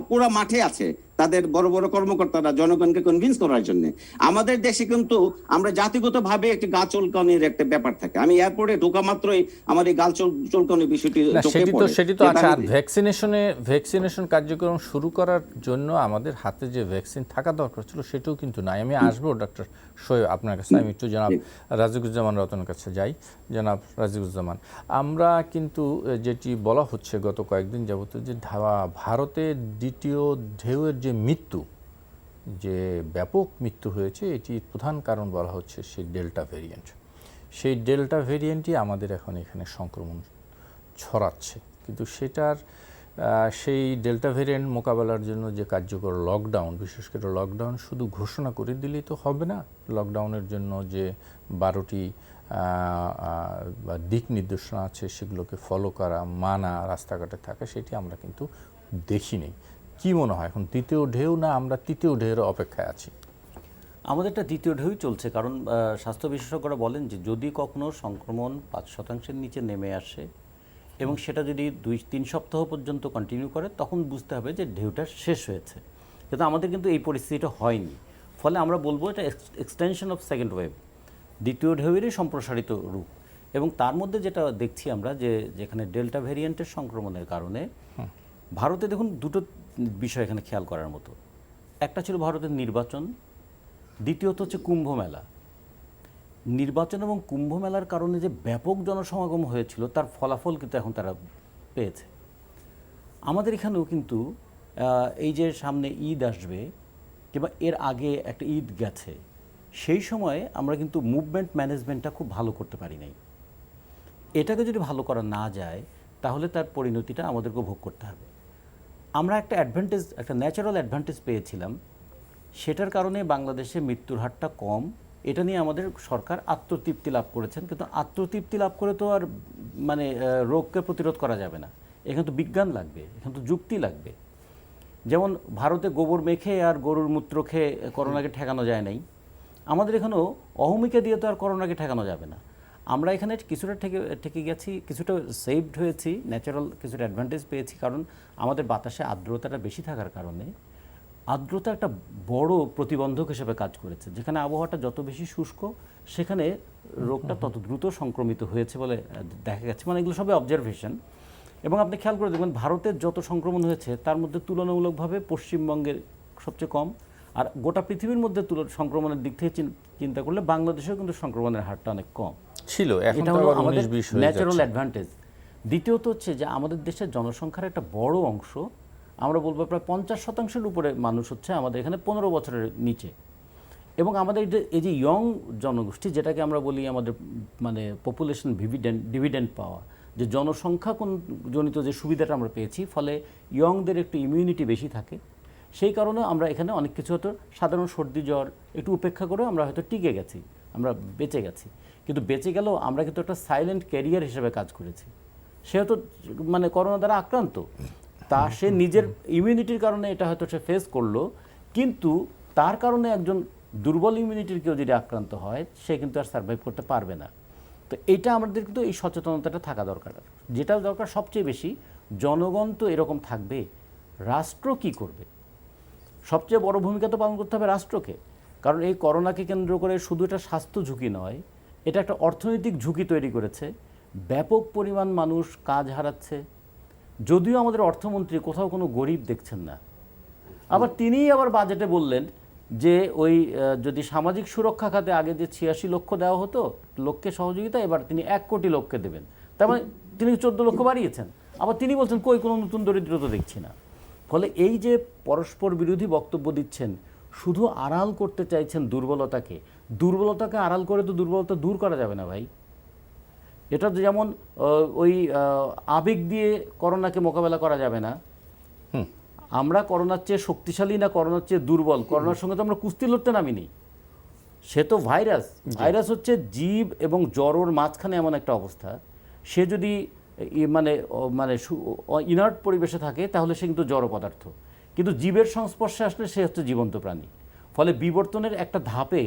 পুরা মাঠে আছে, তাদের বড় বড় কর্মকর্তারা জনগণকে কনভিন্স করার জন্য। আমাদের দেশে কিন্তু আমরা জাতিগতভাবে একটি গা চুলকানির একটা ব্যাপার থাকে। আমি এয়ারপোর্টে ঢোকা মাত্রই আমার এই গাল চুলকানির বিষয়টি চোখে পড়ে। সেটি তো আচ্ছা, আর ভ্যাকসিনেশন কার্যক্রম শুরু করার জন্য আমাদের হাতে যে ভ্যাকসিন থাকা দরকার ছিল সেটাও কিন্তু নাই। আমি আসবো ডক্টর শোয়েব আপনার কাছে, আমি একটু জনাব রাজিকুজ্জামান রতনের কাছে যাই। জনাব রাজিকুজ্জামান, আমরা কিন্তু যেটি বলা হচ্ছে গত কয়েকদিন যাবত যে ভারতের দ্বিতীয় ঢেউয়ের যে মৃত্যু, যে ব্যাপক মৃত্যু হয়েছে, এটির প্রধান কারণ বলা হচ্ছে সেই ডেল্টা ভেরিয়েন্ট। সেই ডেল্টা ভেরিয়েন্টই আমাদের এখন এখানে সংক্রমণ ছড়াচ্ছে। কিন্তু সেই ডেল্টা ভেরিয়েন্ট মোকাবেলার জন্য যে কার্যকর লকডাউন, বিশেষ করে লকডাউন শুধু ঘোষণা করে দিলেই তো হবে না। লকডাউনের জন্য যে 12টি দিক নির্দেশনা আছে সেগুলোকে ফলো করা, মানা, রাস্তাঘাটে থাকা, সেটি আমরা কিন্তু দেখিনি। কি মনে হয় এখন দ্বিতীয় ঢেউ, না আমরা তৃতীয় ঢেউয়ের অপেক্ষায় আছি? আমাদের একটা দ্বিতীয় ঢেউই চলছে, কারণ স্বাস্থ্য বিশেষজ্ঞরা বলেন যে যদি কখনো সংক্রমণ 5%-এর নিচে নেমে আসে এবং সেটা যদি 2-3 সপ্তাহ পর্যন্ত কন্টিনিউ করে, তখন বুঝতে হবে যে ঢেউটা শেষ হয়েছে। কিন্তু আমাদের কিন্তু এই পরিস্থিতিটা হয়নি। ফলে আমরা বলবো এটা এক্সটেনশন অফ সেকেন্ড ওয়েভ, দ্বিতীয় ঢেউয়েরই সম্প্রসারিত রূপ। এবং তার মধ্যে যেটা দেখছি আমরা, যে যেখানে ডেল্টা ভেরিয়েন্টের সংক্রমণের কারণে ভারতে দেখুন দুটো বিষয় এখানে খেয়াল করার মতো। একটা ছিল ভারতের নির্বাচন, দ্বিতীয়ত হচ্ছে কুম্ভ মেলা। নির্বাচন এবং কুম্ভ মেলার কারণে যে ব্যাপক জনসমাগম হয়েছিল তার ফলাফল কিন্তু এখন তারা পেয়েছে। আমাদের এখানেও কিন্তু এই যে সামনে ঈদ আসবে কিংবা এর আগে একটা ঈদ গেছে, সেই সময়ে আমরা কিন্তু মুভমেন্ট ম্যানেজমেন্টটা খুব ভালো করতে পারি নাই। এটাকে যদি ভালো করা না যায় তাহলে তার পরিণতিটা আমাদেরকে ভোগ করতে হবে। আমরা একটা অ্যাডভান্টেজ, একটা ন্যাচারাল অ্যাডভান্টেজ পেয়েছিলাম, সেটার কারণে বাংলাদেশে মৃত্যুর হারটা কম। এটা নিয়ে আমাদের সরকার আত্মতৃপ্তি লাভ করেছেন। কিন্তু আত্মতৃপ্তি লাভ করে তো আর মানে রোগকে প্রতিরোধ করা যাবে না। এখানে তো বিজ্ঞান লাগবে, এখানে তো যুক্তি লাগবে। যেমন ভারতে গোবর মেখে আর গরুর মূত্র খেয়ে করোনাকে ঠেকানো যায় নাই, আমাদের এখানেও অহমিকা দিয়ে তো আর করোনাকে ঠেকানো যাবে না। আমরা এখানে কিছুটা ঠেকে গেছি, কিছুটা সেভড হয়েছি, ন্যাচারাল কিছুটা অ্যাডভান্টেজ পেয়েছি, কারণ আমাদের বাতাসে আর্দ্রতাটা বেশি থাকার কারণে। আর্দ্রতা একটা বড় প্রতিবন্ধক হিসেবে কাজ করেছে। যেখানে আবহাওয়াটা যত বেশি শুষ্ক, সেখানে রোগটা তত দ্রুত সংক্রমিত হয়েছে বলে দেখা গেছে। মানে এগুলো সবই অবজারভেশন। এবং আপনি খেয়াল করে দেখবেন ভারতের যত সংক্রমণ হয়েছে তার মধ্যে তুলনামূলকভাবে পশ্চিমবঙ্গের সবচেয়ে কম। আর গোটা পৃথিবীর মধ্যে সংক্রমণের দিক থেকে চিন্তা করলে বাংলাদেশেও কিন্তু সংক্রমণের হারটা অনেক কম ছিল। এটা হলো আমাদের ন্যাচারাল অ্যাডভান্টেজ। দ্বিতীয়ত হচ্ছে যে আমাদের দেশের জনসংখ্যার একটা বড় অংশ, আমরা বলবো প্রায় 50% উপরে মানুষ হচ্ছে আমাদের এখানে 15 বছরের নিচে। এবং আমাদের এই যে ইয়ং জনগোষ্ঠী, যেটাকে আমরা বলি আমাদের মানে পপুলেশন ডিভিডেন্ড পাওয়া, যে জনসংখ্যা জনিত যে সুবিধাটা আমরা পেয়েছি, ফলে ইয়ংদের একটু ইমিউনিটি বেশি থাকে। সেই কারণে আমরা এখানে অনেক কিছু হয়তো সাধারণ সর্দি জ্বর একটু উপেক্ষা করে আমরা হয়তো টিকে গেছি, আমরা বেঁচে গেছি। কিন্তু বেঁচে গেলেও আমরা কিন্তু একটা সাইলেন্ট ক্যারিয়ার হিসেবে কাজ করেছি। সে হয়তো মানে করোনা দ্বারা আক্রান্ত, তা সে নিজের ইমিউনিটির কারণে এটা হয়তো সে ফেস করলো, কিন্তু তার কারণে একজন দুর্বল ইমিউনিটির কেউ যদি আক্রান্ত হয়, সে কিন্তু আর সার্ভাইভ করতে পারবে না। তো এটা আমাদের কিন্তু এই সচেতনতাটা থাকা দরকার। যেটা দরকার সবচেয়ে বেশি, জনগণ তো এরকম থাকবে, রাষ্ট্র কি করবে? সবচেয়ে বড় ভূমিকা তো পালন করতে হবে রাষ্ট্রকে। কারণ এই করোনাকে কেন্দ্র করে শুধু এটা স্বাস্থ্য ঝুঁকি নয়, এটা একটা অর্থনৈতিক ঝুঁকি তৈরি করেছে। ব্যাপক পরিমাণ মানুষ কাজ হারাচ্ছে। যদিও আমাদের অর্থমন্ত্রী কোথাও কোনো গরিব দেখছেন না, আবার তিনিই আবার বাজেটে বললেন যে ওই যদি সামাজিক সুরক্ষা খাতে আগে যে 86 লক্ষ দেওয়া হতো লোককে সহযোগিতা, এবার তিনি 1 কোটি লোককে দেবেন। তার মানে তিনি 14 লক্ষ বাড়িয়েছেন। আবার তিনি বলছেন কই কোনো নতুন দরিদ্রতা দেখছি না। ফলে এই যে পরস্পর বিরোধী বক্তব্য দিচ্ছেন, শুধু আড়াল করতে চাইছেন দুর্বলতাকে। দুর্বলতাকে আড়াল করে তো দুর্বলতা দূর করা যাবে না ভাই। এটা যেমন ওই আবেগ দিয়ে করোনাকে মোকাবেলা করা যাবে না। আমরা করোনার চেয়ে শক্তিশালী না করোনার চেয়ে দুর্বল, করোনার সঙ্গে তো আমরা কুস্তি লড়তে নামিনি। সে তো ভাইরাস। ভাইরাস হচ্ছে জীব এবং জ্বরের মাঝখানে এমন একটা অবস্থা, সে যদি মানে ইনার্ট পরিবেশে থাকে তাহলে সে কিন্তু জড় পদার্থ, কিন্তু জীবের সংস্পর্শে আসলে সে হচ্ছে জীবন্ত প্রাণী। ফলে বিবর্তনের একটা ধাপে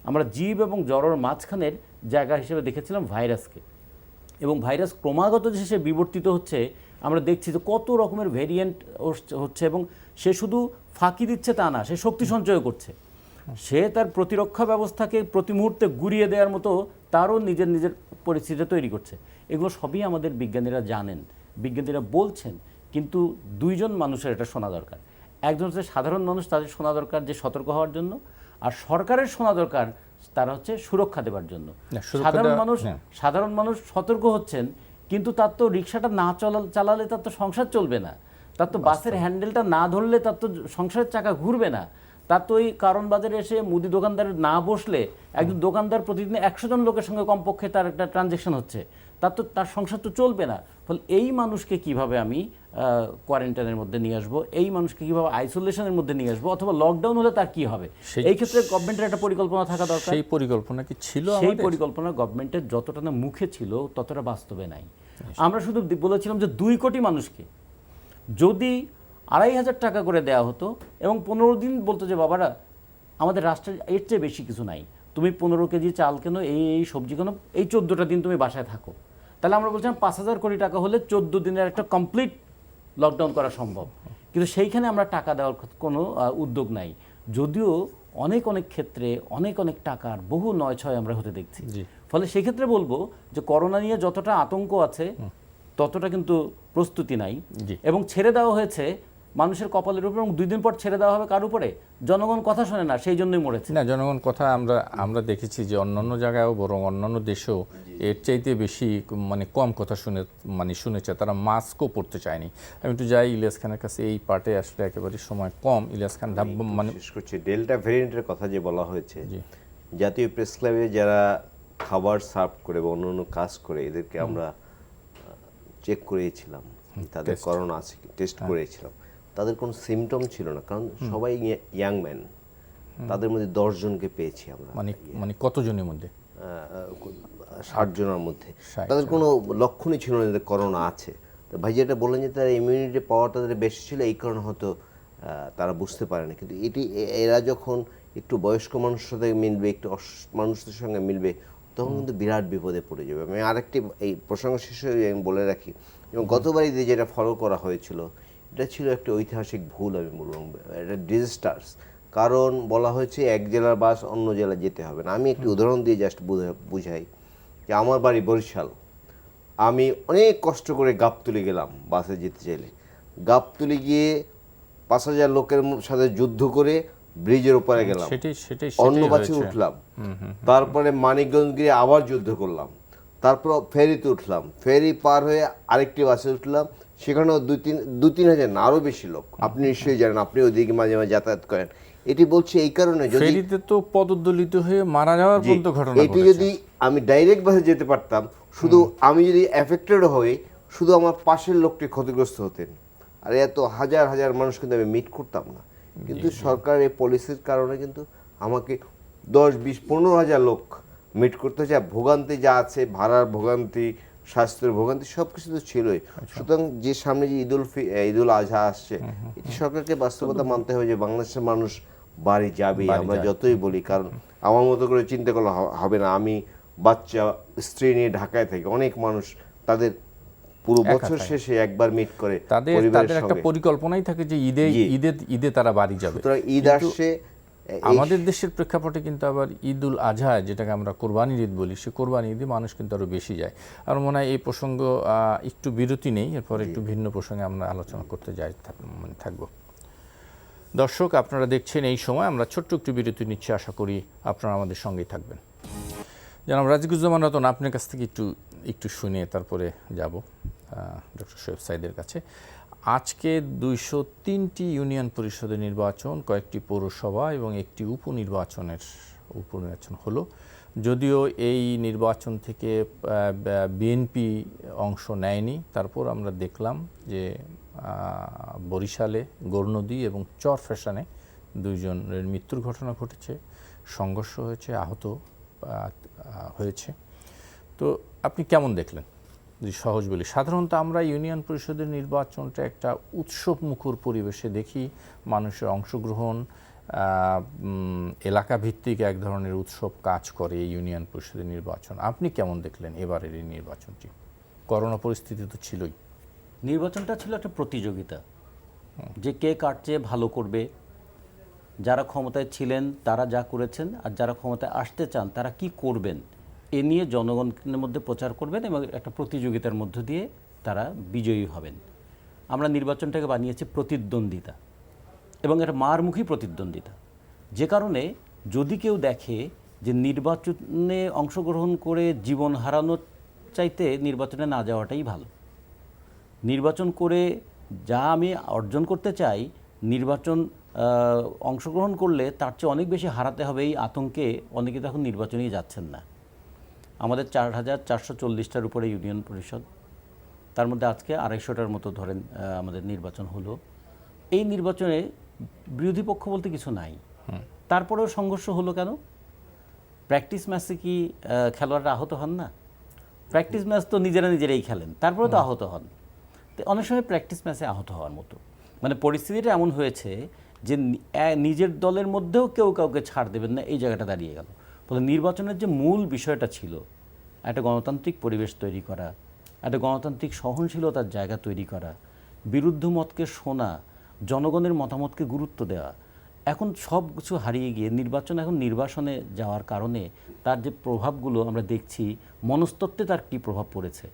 আমরা জীব এবং জড়ের মাঝখানের জায়গা হিসেবে দেখেছিলাম ভাইরাসকে, এবং ভাইরাস ক্রমাগত যে সে বিবর্তিত হচ্ছে আমরা দেখছি যে কত রকমের ভেরিয়েন্ট হচ্ছে, এবং সে শুধু ফাঁকি দিচ্ছে তা না, সে শক্তি সঞ্চয় করছে। সে তার প্রতিরক্ষা ব্যবস্থাকে প্রতি মুহূর্তে গুড়িয়ে দেওয়ার মতো তারও নিজের নিজের পরিস্থিতি তৈরি করছে। এগুলো সবই আমাদের বিজ্ঞানীরা জানেন, বিজ্ঞানীরা বলছেন, কিন্তু দুইজন মানুষের এটা শোনা দরকার। একজন হচ্ছে সাধারণ মানুষ, তাদের শোনা দরকার যে সতর্ক হওয়ার জন্য, আর সরকারের শোনা দরকার তারা হচ্ছে সুরক্ষা দেওয়ার জন্য। সাধারণ মানুষ সতর্ক হচ্ছেন, কিন্তু তার তো রিক্সাটা না চালালে তার তো সংসার চলবে না, তার তো বাসের হ্যান্ডেলটা না ধরলে তার তো সংসারের চাকা ঘুরবে না, তার তো ওই কারণ বাজারে এসে মুদি দোকানদার না বসলে একজন দোকানদার প্রতিদিন 100 জন লোকের সঙ্গে কমপক্ষে তার একটা ট্রানজ্যাকশন হচ্ছে, তার সংসার তো চলবে না। ফলে এই মানুষকে কিভাবে আমি কোয়ারেন্টাইনের মধ্যে নিয়ে আসবো, এই মানুষকে কিভাবে আইসোলেশনের মধ্যে নিয়ে আসবো, অথবা লকডাউন হলে তার কি হবে, এই ক্ষেত্রে গভর্নমেন্টের একটা পরিকল্পনা থাকা দরকার। সেই পরিকল্পনা কি ছিল? সেই পরিকল্পনা গভর্নমেন্টের যতটা না মুখে ছিল ততটা বাস্তবে নাই। আমরা শুধু বলেছিলাম যে 2 কোটি মানুষকে যদি 2,500 টাকা করে দেওয়া হতো এবং 15 দিন বলতো যে বাবারা আমাদের রাষ্ট্রের এর চেয়ে বেশি কিছু নাই, তুমি 15 কেজি চাল কেনো, এই সবজি কেনো, এই 14টা দিন তুমি বাসায় থাকো, তাহলে আমরা বলছিলাম 5,000 কোটি টাকা হলে 14 দিনের একটা কমপ্লিট লকডাউন করা সম্ভব। কিন্তু সেইখানে আমরা টাকা দেওয়ার কোনো উদ্যোগ নাই, যদিও অনেক ক্ষেত্রে অনেক টাকার বহু নয় ছয় আমরা হতে দেখছি। ফলে সেক্ষেত্রে বলবো যে করোনা নিয়ে যতটা আতঙ্ক আছে ততটা কিন্তু প্রস্তুতি নাই, এবং ছেড়ে দেওয়া হয়েছে মানুষের কপালের উপর, এবং 2 দিন পর ছেড়ে দেওয়া হবে কার উপরে? জনগণ কথা শোনে না, সেই জন্যই মরেছে। না, জনগণ কথা আমরা দেখেছি যে অন্যান্য জায়গায়ও বরং অন্যান্য দেশেও এর চাইতে বেশি কম কথা শুনেছে, তারা মাস্কও পরতে চায়নি। আমি একটু যাই ইলিয়াস খানের কাছে, এই পার্টে আসলে একেবারে সময় কম। ইলিয়াস খান বিশেষ করছে ডেল্টা ভেরিয়েন্টের কথা যে বলা হয়েছে, জাতীয় প্রেস ক্লাবে যারা খাবার সার্ভ করে বা অন্য কাজ করে এদেরকে আমরা চেক করেছিলাম তাদের করোনা আছে কি, টেস্ট করেছিলাম, তাদের কোনো সিমটম ছিল না, কারণ সবাই ইয়াং ম্যান। তাদের মধ্যে 10 জনকে পেয়েছি আমরা। কতজনের মধ্যে? 60 জনের মধ্যে। তাদের কোনো লক্ষণই ছিল না যে করোনা আছে। তো ভাই যেটা বললেন যে তার ইমিউনিটি পাওয়ারটা তাদের বেশি ছিল, এই কারণে হয়তো তারা বুঝতে পারেনি। কিন্তু এরা যখন একটু বয়স্ক মানুষের সাথে মিলবে, একটু মানুষদের সঙ্গে মিলবে, তখন কিন্তু বিরাট বিপদে পড়ে যাবে। আমি আরেকটি এই প্রসঙ্গ শেষে আমি বলে রাখি, এবং গতবার ঈদে যেটা ফলো করা হয়েছিল এটা ছিল একটা ঐতিহাসিক ভুল, আমি বলবো এটা ডিজাস্টার্স। কারণ বলা হয়েছে এক জেলার বাস অন্য জেলায় যেতে হবে না। আমি একটি উদাহরণ দিয়ে জাস্ট বুঝাই যে আমার বাড়ি বরিশাল, আমি অনেক কষ্ট করে গাবতলী গেলাম বাসে যেতে চাইলে, গাবতলী গিয়ে 5,000 লোকের সাথে যুদ্ধ করে ব্রিজের উপরে গেলাম, অন্য বাসে উঠলাম, তারপরে মানিকগঞ্জ গিয়ে আবার যুদ্ধ করলাম, তারপর ফেরিতে উঠলাম, ফেরি পার হয়ে আরেকটি বাসে উঠলাম, সেখানেও 2-3 হাজার না আরো বেশি লোক। আপনি নিশ্চয়ই জানেন, আপনি ওদিকে মাঝে মাঝে যাতায়াত করেন। এটি বলছি এই কারণে, ফেরিতে তো পদদলিত হয়ে মারা যাওয়ার পর্যন্ত ঘটনা। এটি যদি আমি ডাইরেক্ট বাসে যেতে পারতাম, শুধু আমি যদি এফেক্টেড হই, শুধু আমার পাশের লোকটি ক্ষতিগ্রস্ত হতেন, আর এত হাজার হাজার মানুষ কিন্তু আমি মিট করতাম না। কিন্তু সরকারের এই পলিসির কারণে কিন্তু আমাকে 10-20-15 হাজার লোক মিট করতে হচ্ছে। ভোগান্তি যা আছে, ভাড়ার ভোগান্তি, স্বাস্থ্যের ভোগান্তি, সব কিছু তো ছিলই। সুতরাং যে সামনে যে ঈদুল আজহা আসছে, এটি সরকারকে বাস্তবতা মানতে হবে যে বাংলাদেশের মানুষ বাড়ি যাবে, আমরা যতই বলি। কারণ আমার মতো করে চিন্তা করলে হবে না, আমি বাচ্চা স্ত্রী নিয়ে ঢাকায় থাকি, অনেক মানুষ তাদের পুরো বছর শেষে একবার মিট করে তাদের একটা পরিকল্পনাই থাকে যে ঈদে তারা বাড়ি যাবে। ঈদ আসছে, আমাদের দেশের প্রেক্ষাপটে কিন্তু আবার ঈদুল আজহা, যেটাকে আমরা কোরবানির ঈদ বলি, সে কোরবানি ঈদে মানুষ কিন্তু আরো বেশি যায়। আর মনে হয় এই প্রসঙ্গ একটু বিরতি নেই, এরপর একটু ভিন্ন প্রসঙ্গে আমরা আলোচনা করতে থাকবো। দর্শক, আপনারা দেখছেন এই সময় আমরা ছোট্ট একটু বিরতি নিচ্ছি, আশা করি আপনারা আমাদের সঙ্গেই থাকবেন। জনাব রাজিকুজ্জামান রতন, আপনার কাছ থেকে একটু শুনে তারপরে যাব ডক্টর শোয়েব সাইদের কাছে। আজকে 203টি ইউনিয়ন পরিষদের নির্বাচন, কয়েকটি পৌরসভা এবং একটি উপনির্বাচন হলো। যদিও এই নির্বাচন থেকে বিএনপি অংশ নেয়নি, তারপর আমরা দেখলাম যে বরিশালে গৌরনদী এবং চরফ্যাশনে 2 জনের মৃত্যুর ঘটনা ঘটেছে। সংঘর্ষ হয়েছে, আহত হয়েছে। তো আপনি কেমন দেখলেন? যদি সহজ বলি, সাধারণত আমরা ইউনিয়ন পরিষদের নির্বাচনটা একটা উৎসব মুখর পরিবেশে দেখি, মানুষের অংশগ্রহণ, এলাকা ভিত্তিক এক ধরনের উৎসব কাজ করে এই ইউনিয়ন পরিষদের নির্বাচন। আপনি কেমন দেখলেন এবারের এই নির্বাচনটি? করোনা পরিস্থিতি তো ছিলই। নির্বাচনটা ছিল একটা প্রতিযোগিতা, যে কে কার চেয়ে ভালো করবে। যারা ক্ষমতায় ছিলেন তারা যা করেছেন, আর যারা ক্ষমতায় আসতে চান তারা কি করবেন, এ নিয়ে জনগণের মধ্যে প্রচার করবেন এবং একটা প্রতিযোগিতার মধ্য দিয়ে তারা বিজয়ী হবেন। আমরা নির্বাচনটাকে বানিয়েছি প্রতিদ্বন্দ্বিতা, এবং একটা মারমুখী প্রতিদ্বন্দ্বিতা। যে কারণে যদি কেউ দেখে যে নির্বাচনে অংশগ্রহণ করে জীবন হারানোর চাইতে নির্বাচনে না যাওয়াটাই ভালো, নির্বাচন করে যা আমি অর্জন করতে চাই, নির্বাচন অংশগ্রহণ করলে তার চেয়ে অনেক বেশি হারাতে হবে, এই আতঙ্কে অনেকে তখন নির্বাচনেই যাচ্ছেন না। আমাদের 4440টার উপরে ইউনিয়ন পরিষদ, তার মধ্যে আজকে 250টার মতো ধরেন আমাদের নির্বাচন হলো। এই নির্বাচনে বিরোধী পক্ষ বলতে কিছু নাই, তারপরেও সংঘর্ষ হলো কেন? প্র্যাকটিস ম্যাচে কি খেলোয়াড়রা আহত হন না? প্র্যাকটিস ম্যাচ তো নিজেরাই খেলেন, তারপরে তো আহত হন। তো অনেক সময় প্র্যাকটিস ম্যাচে আহত হওয়ার মতো, মানে পরিস্থিতিটা এমন হয়েছে যে নিজের দলের মধ্যেও কেউ কাউকে ছাড় দেবেন না, এই জায়গাটা দাঁড়িয়ে গেল। ফলে নির্বাচনের যে মূল বিষয়টা ছিল, একটা গণতান্ত্রিক পরিবেশ তৈরি করা, একটা গণতান্ত্রিক সহনশীলতার জায়গা তৈরি করা, বিরুদ্ধ মতকে শোনা, জনগণের মতামতকে গুরুত্ব দেওয়া, এখন সব কিছু হারিয়ে গিয়ে এখন নির্বাসনে যাওয়ার কারণে তার যে প্রভাবগুলো আমরা দেখছি, মনস্তত্ত্বে তার কী প্রভাব পড়েছে।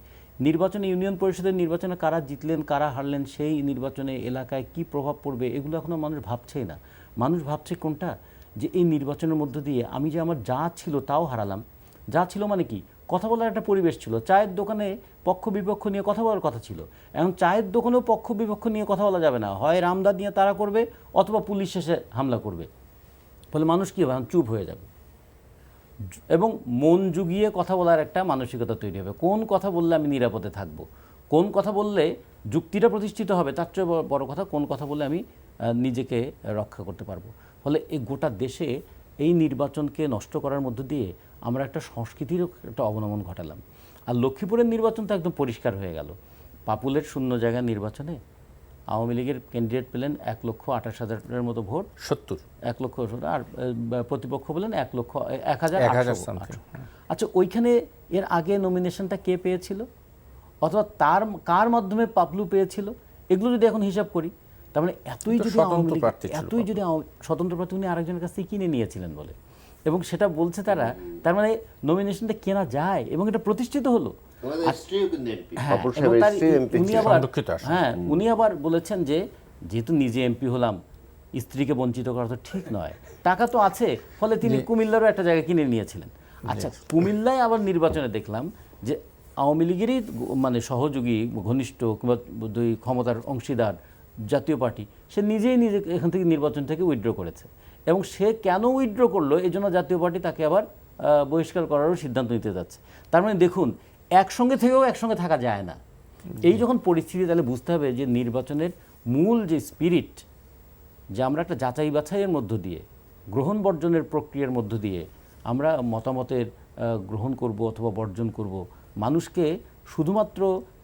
নির্বাচনে, ইউনিয়ন পরিষদের নির্বাচনে কারা জিতলেন কারা হারলেন, সেই নির্বাচনে এলাকায় কি প্রভাব পড়বে, এগুলো এখনও মানুষ ভাবছেই না। মানুষ ভাবছে কোনটা, যে এই নির্বাচনের মধ্য দিয়ে আমি যে আমার যা ছিল তাও হারালাম। যা ছিল মানে কি, কথা বলার একটা পরিবেশ ছিল, চায়ের দোকানে পক্ষ বিপক্ষ নিয়ে কথা বলার কথা ছিল। এখন চায়ের দোকানেও পক্ষ বিপক্ষ নিয়ে কথা বলা যাবে না, হয় রামদাদ নিয়ে তারা করবে অথবা পুলিশ এসে হামলা করবে। ফলে মানুষ কী হবে, চুপ হয়ে যাবে এবং মন জুগিয়ে কথা বলার একটা মানসিকতা তৈরি হবে। কোন কথা বললে আমি নিরাপদে থাকব, কোন কথা বললে যুক্তিটা প্রতিষ্ঠিত হবে, তার চেয়ে বড় কথা কোন কথা বললে আমি নিজেকে রক্ষা করতে পারবো। ফলে এই গোটা দেশে এই নির্বাচনকে নষ্ট করার মধ্য দিয়ে আমরা একটা সংস্কৃতিরও একটা অবনমন ঘটালাম। আর লক্ষ্মীপুরের নির্বাচন তো একদম পরিষ্কার হয়ে গেল। পাপুলের শূন্য জায়গা নির্বাচনে আওয়ামী লীগের ক্যান্ডিডেট পেলেন 1,28,000-এর মতো ভোট, 1 লক্ষ, আর প্রতিপক্ষ পেলেন 1,08,000। আচ্ছা, ওইখানে এর আগে নমিনেশনটা কে পেয়েছিল, অথবা কার মাধ্যমে পাপলু পেয়েছিল, এগুলো যদি এখন হিসাব করি, তার মানে এতই যদি স্বতন্ত্র প্রার্থী উনি আরেকজনের কাছ থেকে কিনে নিয়েছিলেন বলে, এবং সেটা বলছে তারা, তার মানে নমিনেশনটা কেনা যায় এবং এটা প্রতিষ্ঠিত হলো। উনি আবার বলেছেন যে যেহেতু নিজে এমপি হলাম, স্ত্রীকে বঞ্চিত করা তো ঠিক নয়, টাকা তো আছে, ফলে তিনি কুমিল্লারও একটা জায়গা কিনে নিয়েছিলেন। আচ্ছা, কুমিল্লায় আবার নির্বাচনে দেখলাম যে আওয়ামী লীগেরই মানে সহযোগী, ঘনিষ্ঠ কিংবা দুই ক্ষমতার অংশীদার জাতীয় পার্টি, সে নিজে এখান থেকে নির্বাচন থেকে উইথড্র করেছে, এবং সে কেন উইথড্র করলো এই জন্য জাতীয় পার্টি তাকে আবার বহিষ্কার করারও সিদ্ধান্ত নিতে যাচ্ছে। তার মানে দেখুন, একসঙ্গে থেকেও একসঙ্গে থাকা যায় না। এই যখন পরিস্থিতি, তাহলে বুঝতে হবে যে নির্বাচনের মূল যে স্পিরিট, যে আমরা একটা যাচাই বাছাইয়ের মধ্য দিয়ে, গ্রহণ বর্জনের প্রক্রিয়ার মধ্য দিয়ে আমরা মতামতের গ্রহণ করব অথবা বর্জন করব, মানুষকে শুধুমাত্র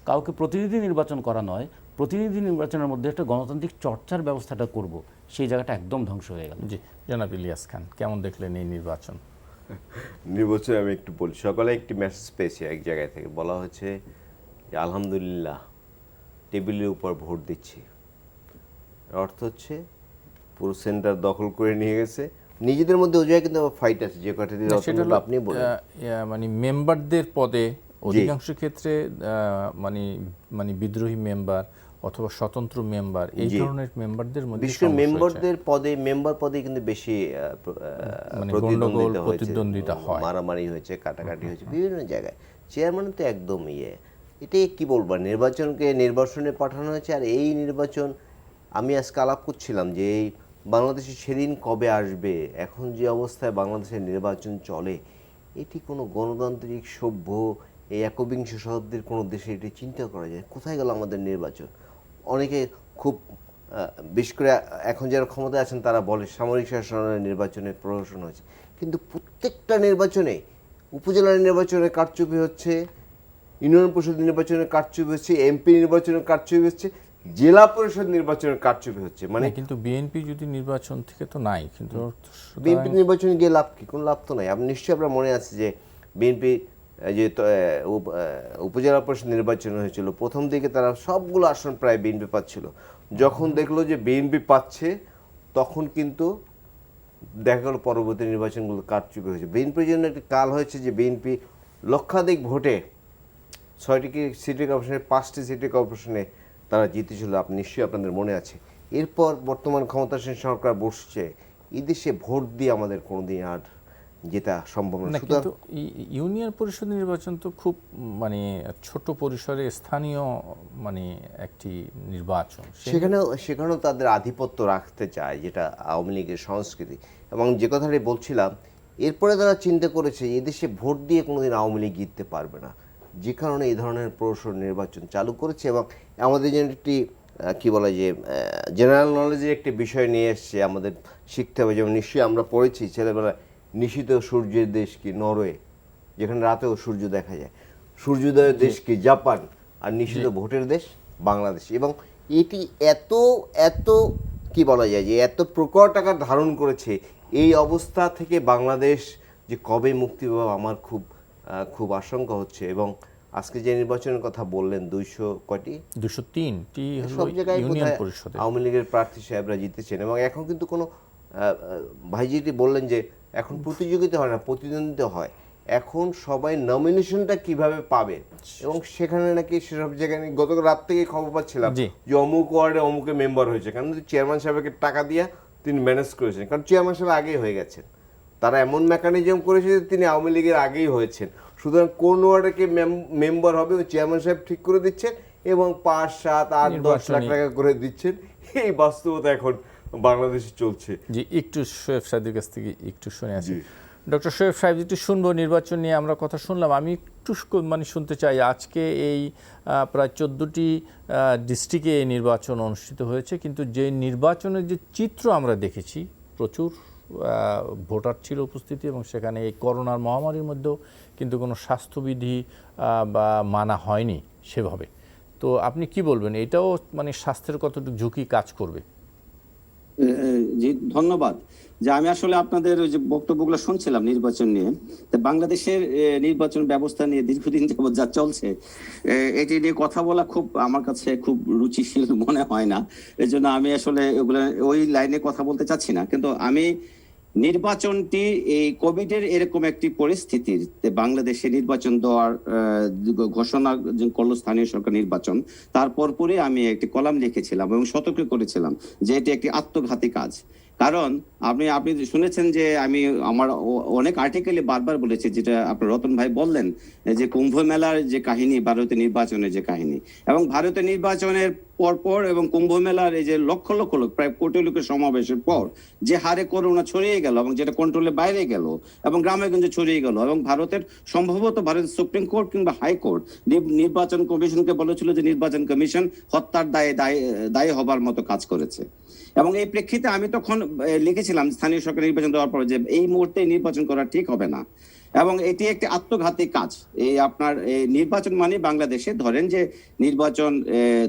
কাউকে প্রতিনিধি নির্বাচন করা নয়, প্রতিনিধি নির্বাচনের মধ্যে একটা গণতান্ত্রিক চর্চার ব্যবস্থাটা করব, সেই জায়গাটা একদম ধ্বংস হয়ে গেল। জি, জনাব ইলিয়াস খান, কেমন দেখলেন এই নির্বাচন? নির্বাচনে আমি একটু বলি, সকালে একটি মেসেজ পেয়েছি এক জায়গায় থেকে, বলা হচ্ছে যে আলহামদুলিল্লাহ টেবিলের উপর ভোট দিচ্ছি। অর্থ হচ্ছে পুরো সেন্টার দখল করে নিয়ে গেছে, নিজেদের মধ্যে ওই জায়গায় কিন্তু ফাইট আছে, যে কথা আপনি বলেন, মানে মেম্বারদের পদে অধিকাংশ ক্ষেত্রে মানে বিদ্রোহী মেম্বার অথবা স্বতন্ত্র মেম্বার, এই ধরনের মেম্বারদের মধ্যে, বিশেষ করে মেম্বার পদে কিন্তু বেশি প্রতিদ্বন্দ্বিতা হয়, মারামারি হয়েছে, কাটাকাটি হয়েছে বিভিন্ন জায়গায়। চেয়ারম্যান তো একদম এটাই কি বলবো, নির্বাচনে পাঠানো হয়েছে। আর এই নির্বাচন আমি আজকে আলাপ করছিলাম যে এই বাংলাদেশে সেদিন কবে আসবে, এখন যে অবস্থায় বাংলাদেশের নির্বাচন চলে, এটি কোনো গণতান্ত্রিক সভ্য এই একবিংশ শতাব্দীর কোনো দেশে এটি চিন্তা করা যায়? কোথায় গেল আমাদের নির্বাচন? অনেকে খুব বিশেষ করে এখন যারা ক্ষমতায় আছেন তারা বলে সামরিক শাসনের নির্বাচনের প্রহসন হয়েছে, কিন্তু প্রত্যেকটা নির্বাচনে, উপজেলা নির্বাচনে কারচুপি হচ্ছে, ইউনিয়ন পরিষদ নির্বাচনে কারচুপি হচ্ছে, এমপি নির্বাচনে কারচুপি হচ্ছে, জেলা পরিষদ নির্বাচনে কারচুপি হচ্ছে। মানে কিন্তু বিএনপি যদি নির্বাচন থেকে তো নাই, কিন্তু বিএনপি নির্বাচনে গিয়ে লাভ কি? কোনো লাভ তো নাই। আপনি নিশ্চয়ই আপনার মনে আছে যে বিএনপি যে উপজেলা পরিষদ নির্বাচন হয়েছিল, প্রথম দিকে তারা সবগুলো আসন প্রায় বিএনপি পাচ্ছিল। যখন দেখলো যে বিএনপি পাচ্ছে, তখন কিন্তু দেখা গেল পরবর্তী নির্বাচনগুলো কারচুপি হয়েছে। বিএনপির জন্য একটি কাল হয়েছে যে বিএনপি লক্ষাধিক ভোটে 6টি সিটি কর্পোরেশনে 5টি সিটি কর্পোরেশনে তারা জিতেছিল, আপনি নিশ্চয়ই আপনাদের মনে আছে। এরপর বর্তমান ক্ষমতাসীন সরকার বসছে, এই দেশে ভোট দিয়ে আমাদের কোনোদিন আর যেটা সম্ভব না। না, কিন্তু ইউনিয়ন পরিষদ নির্বাচন তো খুব মানে ছোট পরিসরে স্থানীয় মানে একটি নির্বাচন, সেখানেও তাদের আধিপত্য রাখতে চায়, যেটা আওয়ামী লীগের সংস্কৃতি। এবং যে কথাটি বলছিলাম, এরপরে তারা চিন্তা করেছে এদেশে ভোট দিয়ে কোনোদিন আওয়ামী লীগ জিততে পারবে না, যে কারণে এই ধরনের পৌরসভা নির্বাচন চালু করেছে। এবং আমাদের জন্য একটি কি বলা যে জেনারেল নলেজের একটি বিষয় নিয়ে এসছে, আমাদের শিখতে হবে। যেমন নিশ্চয়ই আমরা পড়েছি ছেলেবেলায়, নিশীথ সূর্যের দেশ কি নরওয়ে, যেখানে রাতেও সূর্য দেখা যায়। সূর্যোদয়ের দেশ কি জাপান, আর নিশীথ ভোটের দেশ বাংলাদেশ। এবং এটি এত এত কি বলা যায় যে এত প্রকট আকার ধারণ করেছে, এই অবস্থা থেকে বাংলাদেশ যে কবে মুক্তি পাবে আমার খুব আশঙ্কা হচ্ছে। এবং আজকে যে নির্বাচনের কথা বললেন, 203টি সব জায়গায় আওয়ামী লীগের প্রার্থী সাহেবরা জিতেছেন। এবং এখন কিন্তু কোনো ভাইজিটি বললেন যে এখন প্রতিযোগিতা হয় না, প্রতিদ্বন্দ্বিতা হয়। এখন সবাই নমিনেশনটা কিভাবে পাবে, এবং সেখানে নাকি সেসব জায়গায় গতকাল রাত থেকে খবর পাচ্ছিলাম যে অমুক ওয়ার্ডে অমুকে মেম্বার হয়েছে, কারণ চেয়ারম্যান সাহেবকে টাকা দিয়ে তিনি ম্যানেজ করেছেন, কারণ চেয়ারম্যান সাহেব আগেই হয়ে গেছেন। তারা এমন মেকানিজম করেছে যে তিনি আওয়ামী লীগের আগেই হয়েছেন। সুতরাং কোন ওয়ার্ডে কে মেম্বার হবে ওই চেয়ারম্যান সাহেব ঠিক করে দিচ্ছেন, এবং 5, 7, 8, 10 লাখ টাকা করে দিচ্ছেন। এই বাস্তবতা এখন বাংলাদেশে চলছে। জি, একটু শোয়েব সাহেবের কাছ থেকে একটু শুনে আসি। ডক্টর শোয়েব সাহেব, একটু শুনবো, নির্বাচন নিয়ে আমরা কথা শুনলাম। আমি একটু মানে শুনতে চাই, আজকে এই প্রায় 14টি ডিস্ট্রিক্টে এই নির্বাচন অনুষ্ঠিত হয়েছে, কিন্তু যে নির্বাচনের যে চিত্র আমরা দেখেছি, প্রচুর ভোটার ছিল উপস্থিতি, এবং সেখানে এই করোনার মহামারীর মধ্যেও কিন্তু কোনো স্বাস্থ্যবিধি বা মানা হয়নি সেভাবে। তো আপনি কি বলবেন, এটাও মানে স্বাস্থ্যের কতটুকু ঝুঁকি কাজ করবে? জি, ধন্যবাদ। যে আমি আসলে আপনাদের ওই যে বক্তব্যগুলো শুনছিলাম নির্বাচন নিয়ে, বাংলাদেশের নির্বাচন ব্যবস্থা নিয়ে দীর্ঘদিন যাবত যা চলছে, এটি নিয়ে কথা বলা খুব আমার কাছে খুব রুচিশীল মনে হয় না। এই জন্য আমি আসলে ওগুলো ওই লাইনে কথা বলতে চাচ্ছি না। কিন্তু আমি নির্বাচনটি এই কোভিডের এরকম একটি পরিস্থিতির বাংলাদেশে নির্বাচন দেওয়ার ঘোষণা করলো স্থানীয় সরকার নির্বাচন, তারপর পরে আমি একটি কলাম লিখেছিলাম এবং সতর্ক করেছিলাম যে এটি একটি আত্মঘাতী কাজ। কারণ আপনি শুনেছেন যে আমি আমার অনেক আর্টিকেলে বারবার বলেছি, যেটা আপনার রতন ভাই বললেন, যে কুম্ভ মেলার যে কাহিনী, ভারতের নির্বাচনের যে কাহিনী, এবং ভারতের নির্বাচনের পরপর এবং কুম্ভ মেলার এই যে লক্ষ লক্ষ লোক, প্রায় কোটি লোকের সমাবেশের পর যে হারে করোনা ছড়িয়ে গেল, এবং যেটা কন্ট্রোলের বাইরে গেল এবং গ্রামে গঞ্জে ছড়িয়ে গেল, এবং সম্ভবত ভারতের সুপ্রিম কোর্ট কিংবা হাইকোর্ট নির্বাচন কমিশনকে বলেছিল যে নির্বাচন কমিশন হত্যার দায়ী হবার মতো কাজ করেছে। এবং এই প্রেক্ষিতে আমি তখন লিখেছিলাম স্থানীয় সরকার নির্বাচন দেওয়ার পর যে এই মুহূর্তে নির্বাচন করা ঠিক হবে না, এবং এটি একটি আত্মঘাতী কাজ। এই আপনার নির্বাচন মানে বাংলাদেশে ধরেন যে নির্বাচন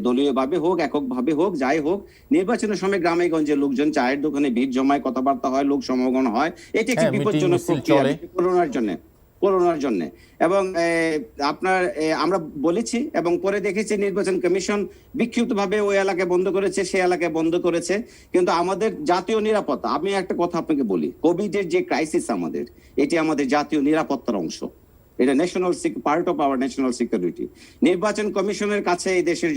দলীয় ভাবে হোক, একক ভাবে হোক, যাই হোক, নির্বাচনের সময় গ্রামে গঞ্জে লোকজন চায়ের দোকানে ভিড় জমায়, কথাবার্তা হয়, লোক সমাগম হয়, এটি একটি বিপজ্জনক প্রক্রিয়া করোনার জন্য। এবং আপনার আমরা বলেছি এবং পরে দেখেছি নির্বাচন কমিশন বিক্ষিপ্তভাবে ওই এলাকায় বন্ধ করেছে, সেই এলাকায় বন্ধ করেছে। কিন্তু আমাদের জাতীয় নিরাপত্তা, আমি একটা কথা আপনাকে বলি, কোভিডের যে ক্রাইসিস আমাদের, এটি আমাদের জাতীয় নিরাপত্তার অংশ, এটা part of our national security. নির্বাচন কমিশনের কাছে এই দেশের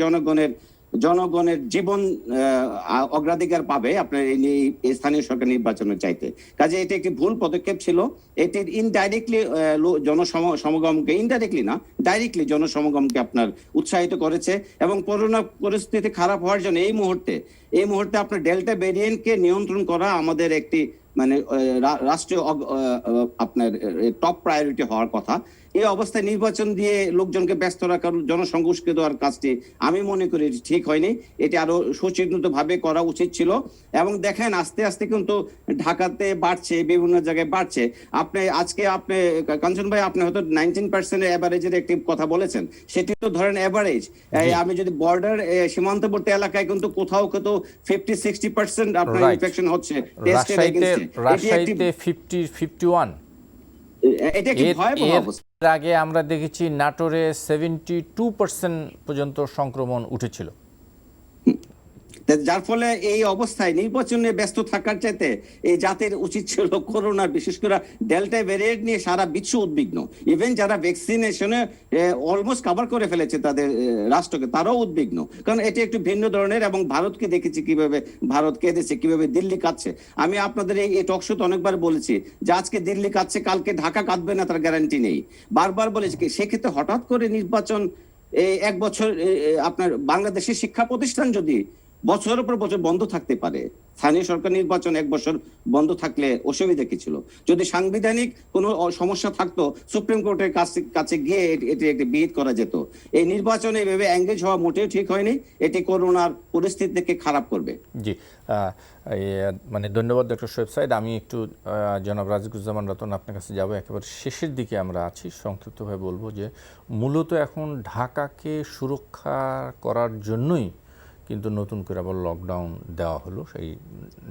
জনগণের জীবন অগ্রাধিকার পাবে আপনার এই স্থানীয় সরকার নির্বাচনের চাইতে। কাজে এটি একটি ভুল পদক্ষেপ ছিল। এটি ইনডাইরেক্টলি জনসমাগমকে, ইনডাইরেক্টলি না ডাইরেক্টলি জনসমাগমকে আপনার উৎসাহিত করেছে। এবং করোনা পরিস্থিতি খারাপ হওয়ার জন্য এই মুহূর্তে আপনার ডেল্টা ভেরিয়েন্টকে নিয়ন্ত্রণ করা আমাদের একটি মানে রাষ্ট্রীয় আপনার টপ প্রায়োরিটি হওয়ার কথা। এই অবস্থায় নির্বাচন দিয়ে লোকজনকে ব্যস্ত রাখার, জনসংযোগকে দেওয়ার কাজটি আমি মনে করি এটি ঠিক হয়নি। এটি আরো সুচিন্তিত ভাবে করা উচিত ছিল। এবং দেখেন আস্তে আস্তে কিন্তু ঢাকাতে বাড়ছে, বিভিন্ন জায়গায় বাড়ছে। আপনি কাঞ্চন ভাই, আপনি হয়তো 19% এভারেজের একটি কথা বলেছেন, সেটি তো ধরেন এভারেজ। আমি যদি বর্ডার সীমান্তবর্তী এলাকায় কিন্তু কোথাও কোথাও 50-60% আপনার ইনফেকশন হচ্ছে টেস্টের এগেইনস্টে। রাজশাহীতে 50-51। এটা কি ভয়াবহ অবস্থা? এর আগে আমরা দেখেছি নাটোরে 72% পর্যন্ত সংক্রমণ উঠেছিল। যার ফলে এই অবস্থায় নির্বাচনে ব্যস্ত থাকার চাইতে এই জাতির উচিত ছিল করোনা, বিশেষ করে ডেল্টা ভ্যারিয়েন্ট নিয়ে সারা বিশ্ব উদ্বিগ্ন। ইভেন যারা ভ্যাকসিনেশনে অলমোস্ট কভার করে ফেলেছে তাদের রাষ্ট্রকে, তারাও উদ্বিগ্ন, কারণ এটি একটু ভিন্ন ধরনের। এবং ভারতকে দেখেছি কিভাবে ভারত কেঁদেছে, কিভাবে দিল্লি কাঁদছে। আমি আপনাদের এই টক শোতে অনেকবার বলেছি যে আজকে দিল্লি কাঁদছে, কালকে ঢাকা কাঁদবে না তার গ্যারান্টি নেই। বারবার বলেছি। সেক্ষেত্রে হঠাৎ করে নির্বাচন, এক বছর আপনার বাংলাদেশের শিক্ষা প্রতিষ্ঠান যদি বছরের পর বছর বন্ধ থাকতে পারে, স্থানীয় সরকার নির্বাচন 1 বছর বন্ধ থাকলে অসুবিধা কি ছিল? যদি সাংবিধানিক কোনো সমস্যা থাকতো, সুপ্রিম কোর্টের কাছে গিয়ে এটি একটি বিহিত করা যেত। এই নির্বাচনে এভাবে এঙ্গেজ হওয়া মোটেও ঠিক হয়নি। এটি করোনার পরিস্থিতিকে খারাপ করবে। জি, মানে ধন্যবাদ ডক্টর শোয়েব সাইদ। আমি একটু জনাব রাজিকুজ্জামান রতন আপনার কাছে যাব। একেবারে শেষের দিকে আমরা আছি। সংক্ষিপ্তভাবে বলবো যে মূলত এখন ঢাকাকে সুরক্ষা করার জন্যই কিন্তু নতুন করে আবার লকডাউন দেওয়া হলো সেই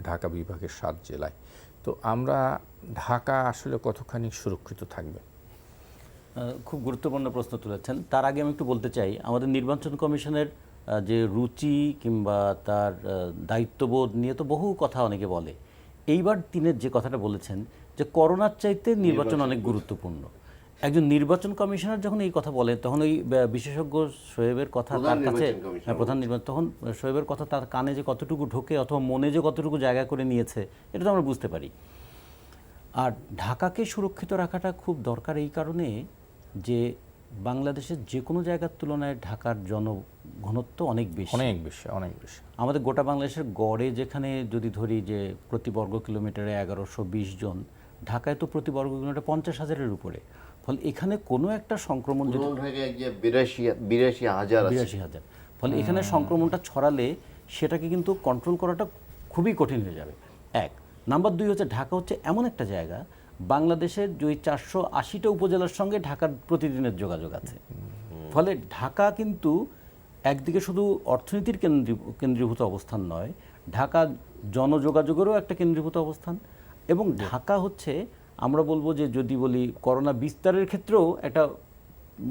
ঢাকা বিভাগের 7 জেলায়। তো আমরা ঢাকা আসলে কতখানি সুরক্ষিত থাকবে? খুব গুরুত্বপূর্ণ প্রশ্ন তুলেছেন। তার আগে আমি একটু বলতে চাই, আমাদের নির্বাচন কমিশনের যে রুচি কিংবা তার দায়িত্ববোধ নিয়ে তো বহু কথা অনেকে বলে। এইবার তিনি যে কথাটা বলেছেন যে করোনার চাইতে নির্বাচন অনেক গুরুত্বপূর্ণ। একজন নির্বাচন কমিশনার যখন এই কথা বলে, তখন ওই বিশেষজ্ঞ শোয়েবের কথা তার কাছে, প্রধান নির্বাচন, তখন শোয়েবের কথা তার কানে যে কতটুকু ঢোকে অথবা মনে যে কতটুকু জায়গা করে নিয়েছে, এটা তো আমরা বুঝতে পারি। আর ঢাকাকে সুরক্ষিত রাখাটা খুব দরকার এই কারণে যে বাংলাদেশের যে কোনো জায়গার তুলনায় ঢাকার জনঘনত্ব অনেক বেশি। আমাদের গোটা বাংলাদেশের গড়ে যেখানে যদি ধরি যে প্রতি বর্গ কিলোমিটারে 1120 জন, ঢাকায় তো প্রতি বর্গ কিলোমিটারে 50,000-এর উপরে। ফলে এখানে কোনো একটা সংক্রমণ যদি 82,000, ফলে এখানে সংক্রমণটা ছড়ালে সেটাকে কিন্তু কন্ট্রোল করাটা খুবই কঠিন হয়ে যাবে। এক নাম্বার 2 হচ্ছে ঢাকা হচ্ছে এমন একটা জায়গা, বাংলাদেশের যে 480টা উপজেলার সঙ্গে ঢাকার প্রতিদিনের যোগাযোগ আছে। ফলে ঢাকা কিন্তু একদিকে শুধু অর্থনীতির কেন্দ্রীভূত অবস্থান নয়, ঢাকা জনযোগাযোগেরও একটা কেন্দ্রীভূত অবস্থান। এবং ঢাকা হচ্ছে, আমরা বলবো যে যদি বলি করোনা বিস্তারের ক্ষেত্রেও একটা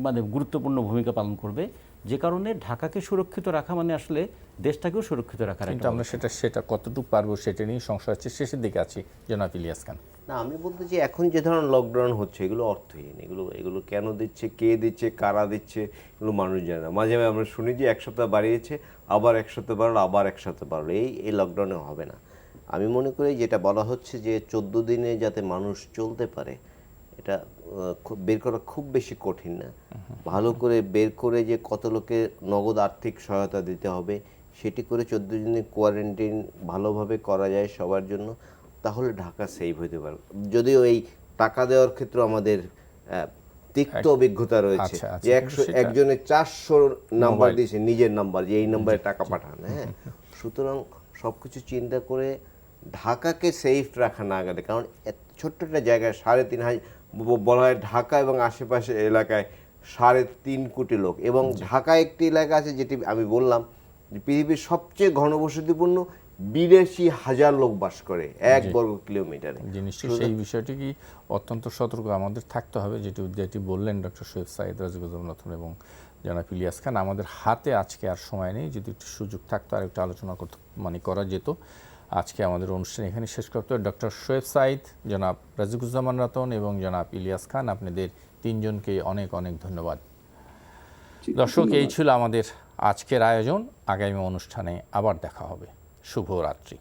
মানে গুরুত্বপূর্ণ ভূমিকা পালন করবে। যে কারণে ঢাকাকে সুরক্ষিত রাখা মানে আসলে দেশটাকেও সুরক্ষিত রাখা। কিন্তু আমরা সেটা কতটুকু পারবো সেটা নিয়ে সংশয় আছে। শেষের দিকে আছি জনাব ইলিয়াস খান। না, আমি বলতে চাই এখন যে ধরনের লকডাউন হচ্ছে এগুলো অর্থহীন। এগুলো কেন দিচ্ছে, কে দিচ্ছে, কারা দিচ্ছে, এগুলো মানুষ জানে না। মাঝে মাঝে আমরা শুনি যে 1 সপ্তাহ বাড়িয়েছে, আবার 1 সপ্তাহ বাড়লো, আবার 1 সপ্তাহ বাড়লো। এই লকডাউনে হবে না। আমি মনে করি যেটা বলা হচ্ছে যে 14 দিনে যাতে মানুষ চলতে পারে, এটা বের করা খুব বেশি কঠিন না। ভালো করে বের করে যে কত লোকে নগদ আর্থিক সহায়তা দিতে হবে, সেটি করে 14 দিনের কোয়ারেন্টাইন ভালোভাবে করা যায় সবার জন্য, তাহলে ঢাকা সেভ হতে পারে। যদিও এই টাকা দেওয়ার ক্ষেত্রে আমাদের তিক্ত অভিজ্ঞতা রয়েছে যে একজনের 400 নাম্বার দিয়েছে, নিজের নাম্বার, যে এই নাম্বারে টাকা পাঠান। হ্যাঁ, সুতরাং সবকিছু চিন্তা করে ঢাকাকে সেফ রাখা না গেলে, কারণ ছোট্ট একটা জায়গায় 3.5 বলা হয় ঢাকা এবং আশেপাশে এলাকায় 3.5 কোটি লোক, এবং ঢাকা একটি এলাকা আছে যেটি আমি বললাম যে পৃথিবীর সবচেয়ে ঘনবসতিপূর্ণ, 82,000 লোক বাস করে 1 বর্গ কিলোমিটারে। সেই বিষয়টি কি অত্যন্ত সতর্ক আমাদের থাকতে হবে, যেটি বললেন ডক্টর শোয়েব সাইদ, রাজিকুজ্জামান রতন এবং জনাব ইলিয়াস খান। আমাদের হাতে আজকে আর সময় নেই, যদি একটু সুযোগ থাকতো আর একটু আলোচনা করা যেত। আজকে আমাদের অনুষ্ঠান এখানে শেষ করতে হবে। ডক্টর শোয়েব সাইদ, জনাব রাজিকুজ্জামান রতন এবং জনাব ইলিয়াস খান, আপনাদের 3 জনকে অনেক অনেক ধন্যবাদ। দর্শক, এই ছিল আমাদের আজকের আয়োজন। আগামী অনুষ্ঠানে আবার দেখা হবে। শুভরাত্রি।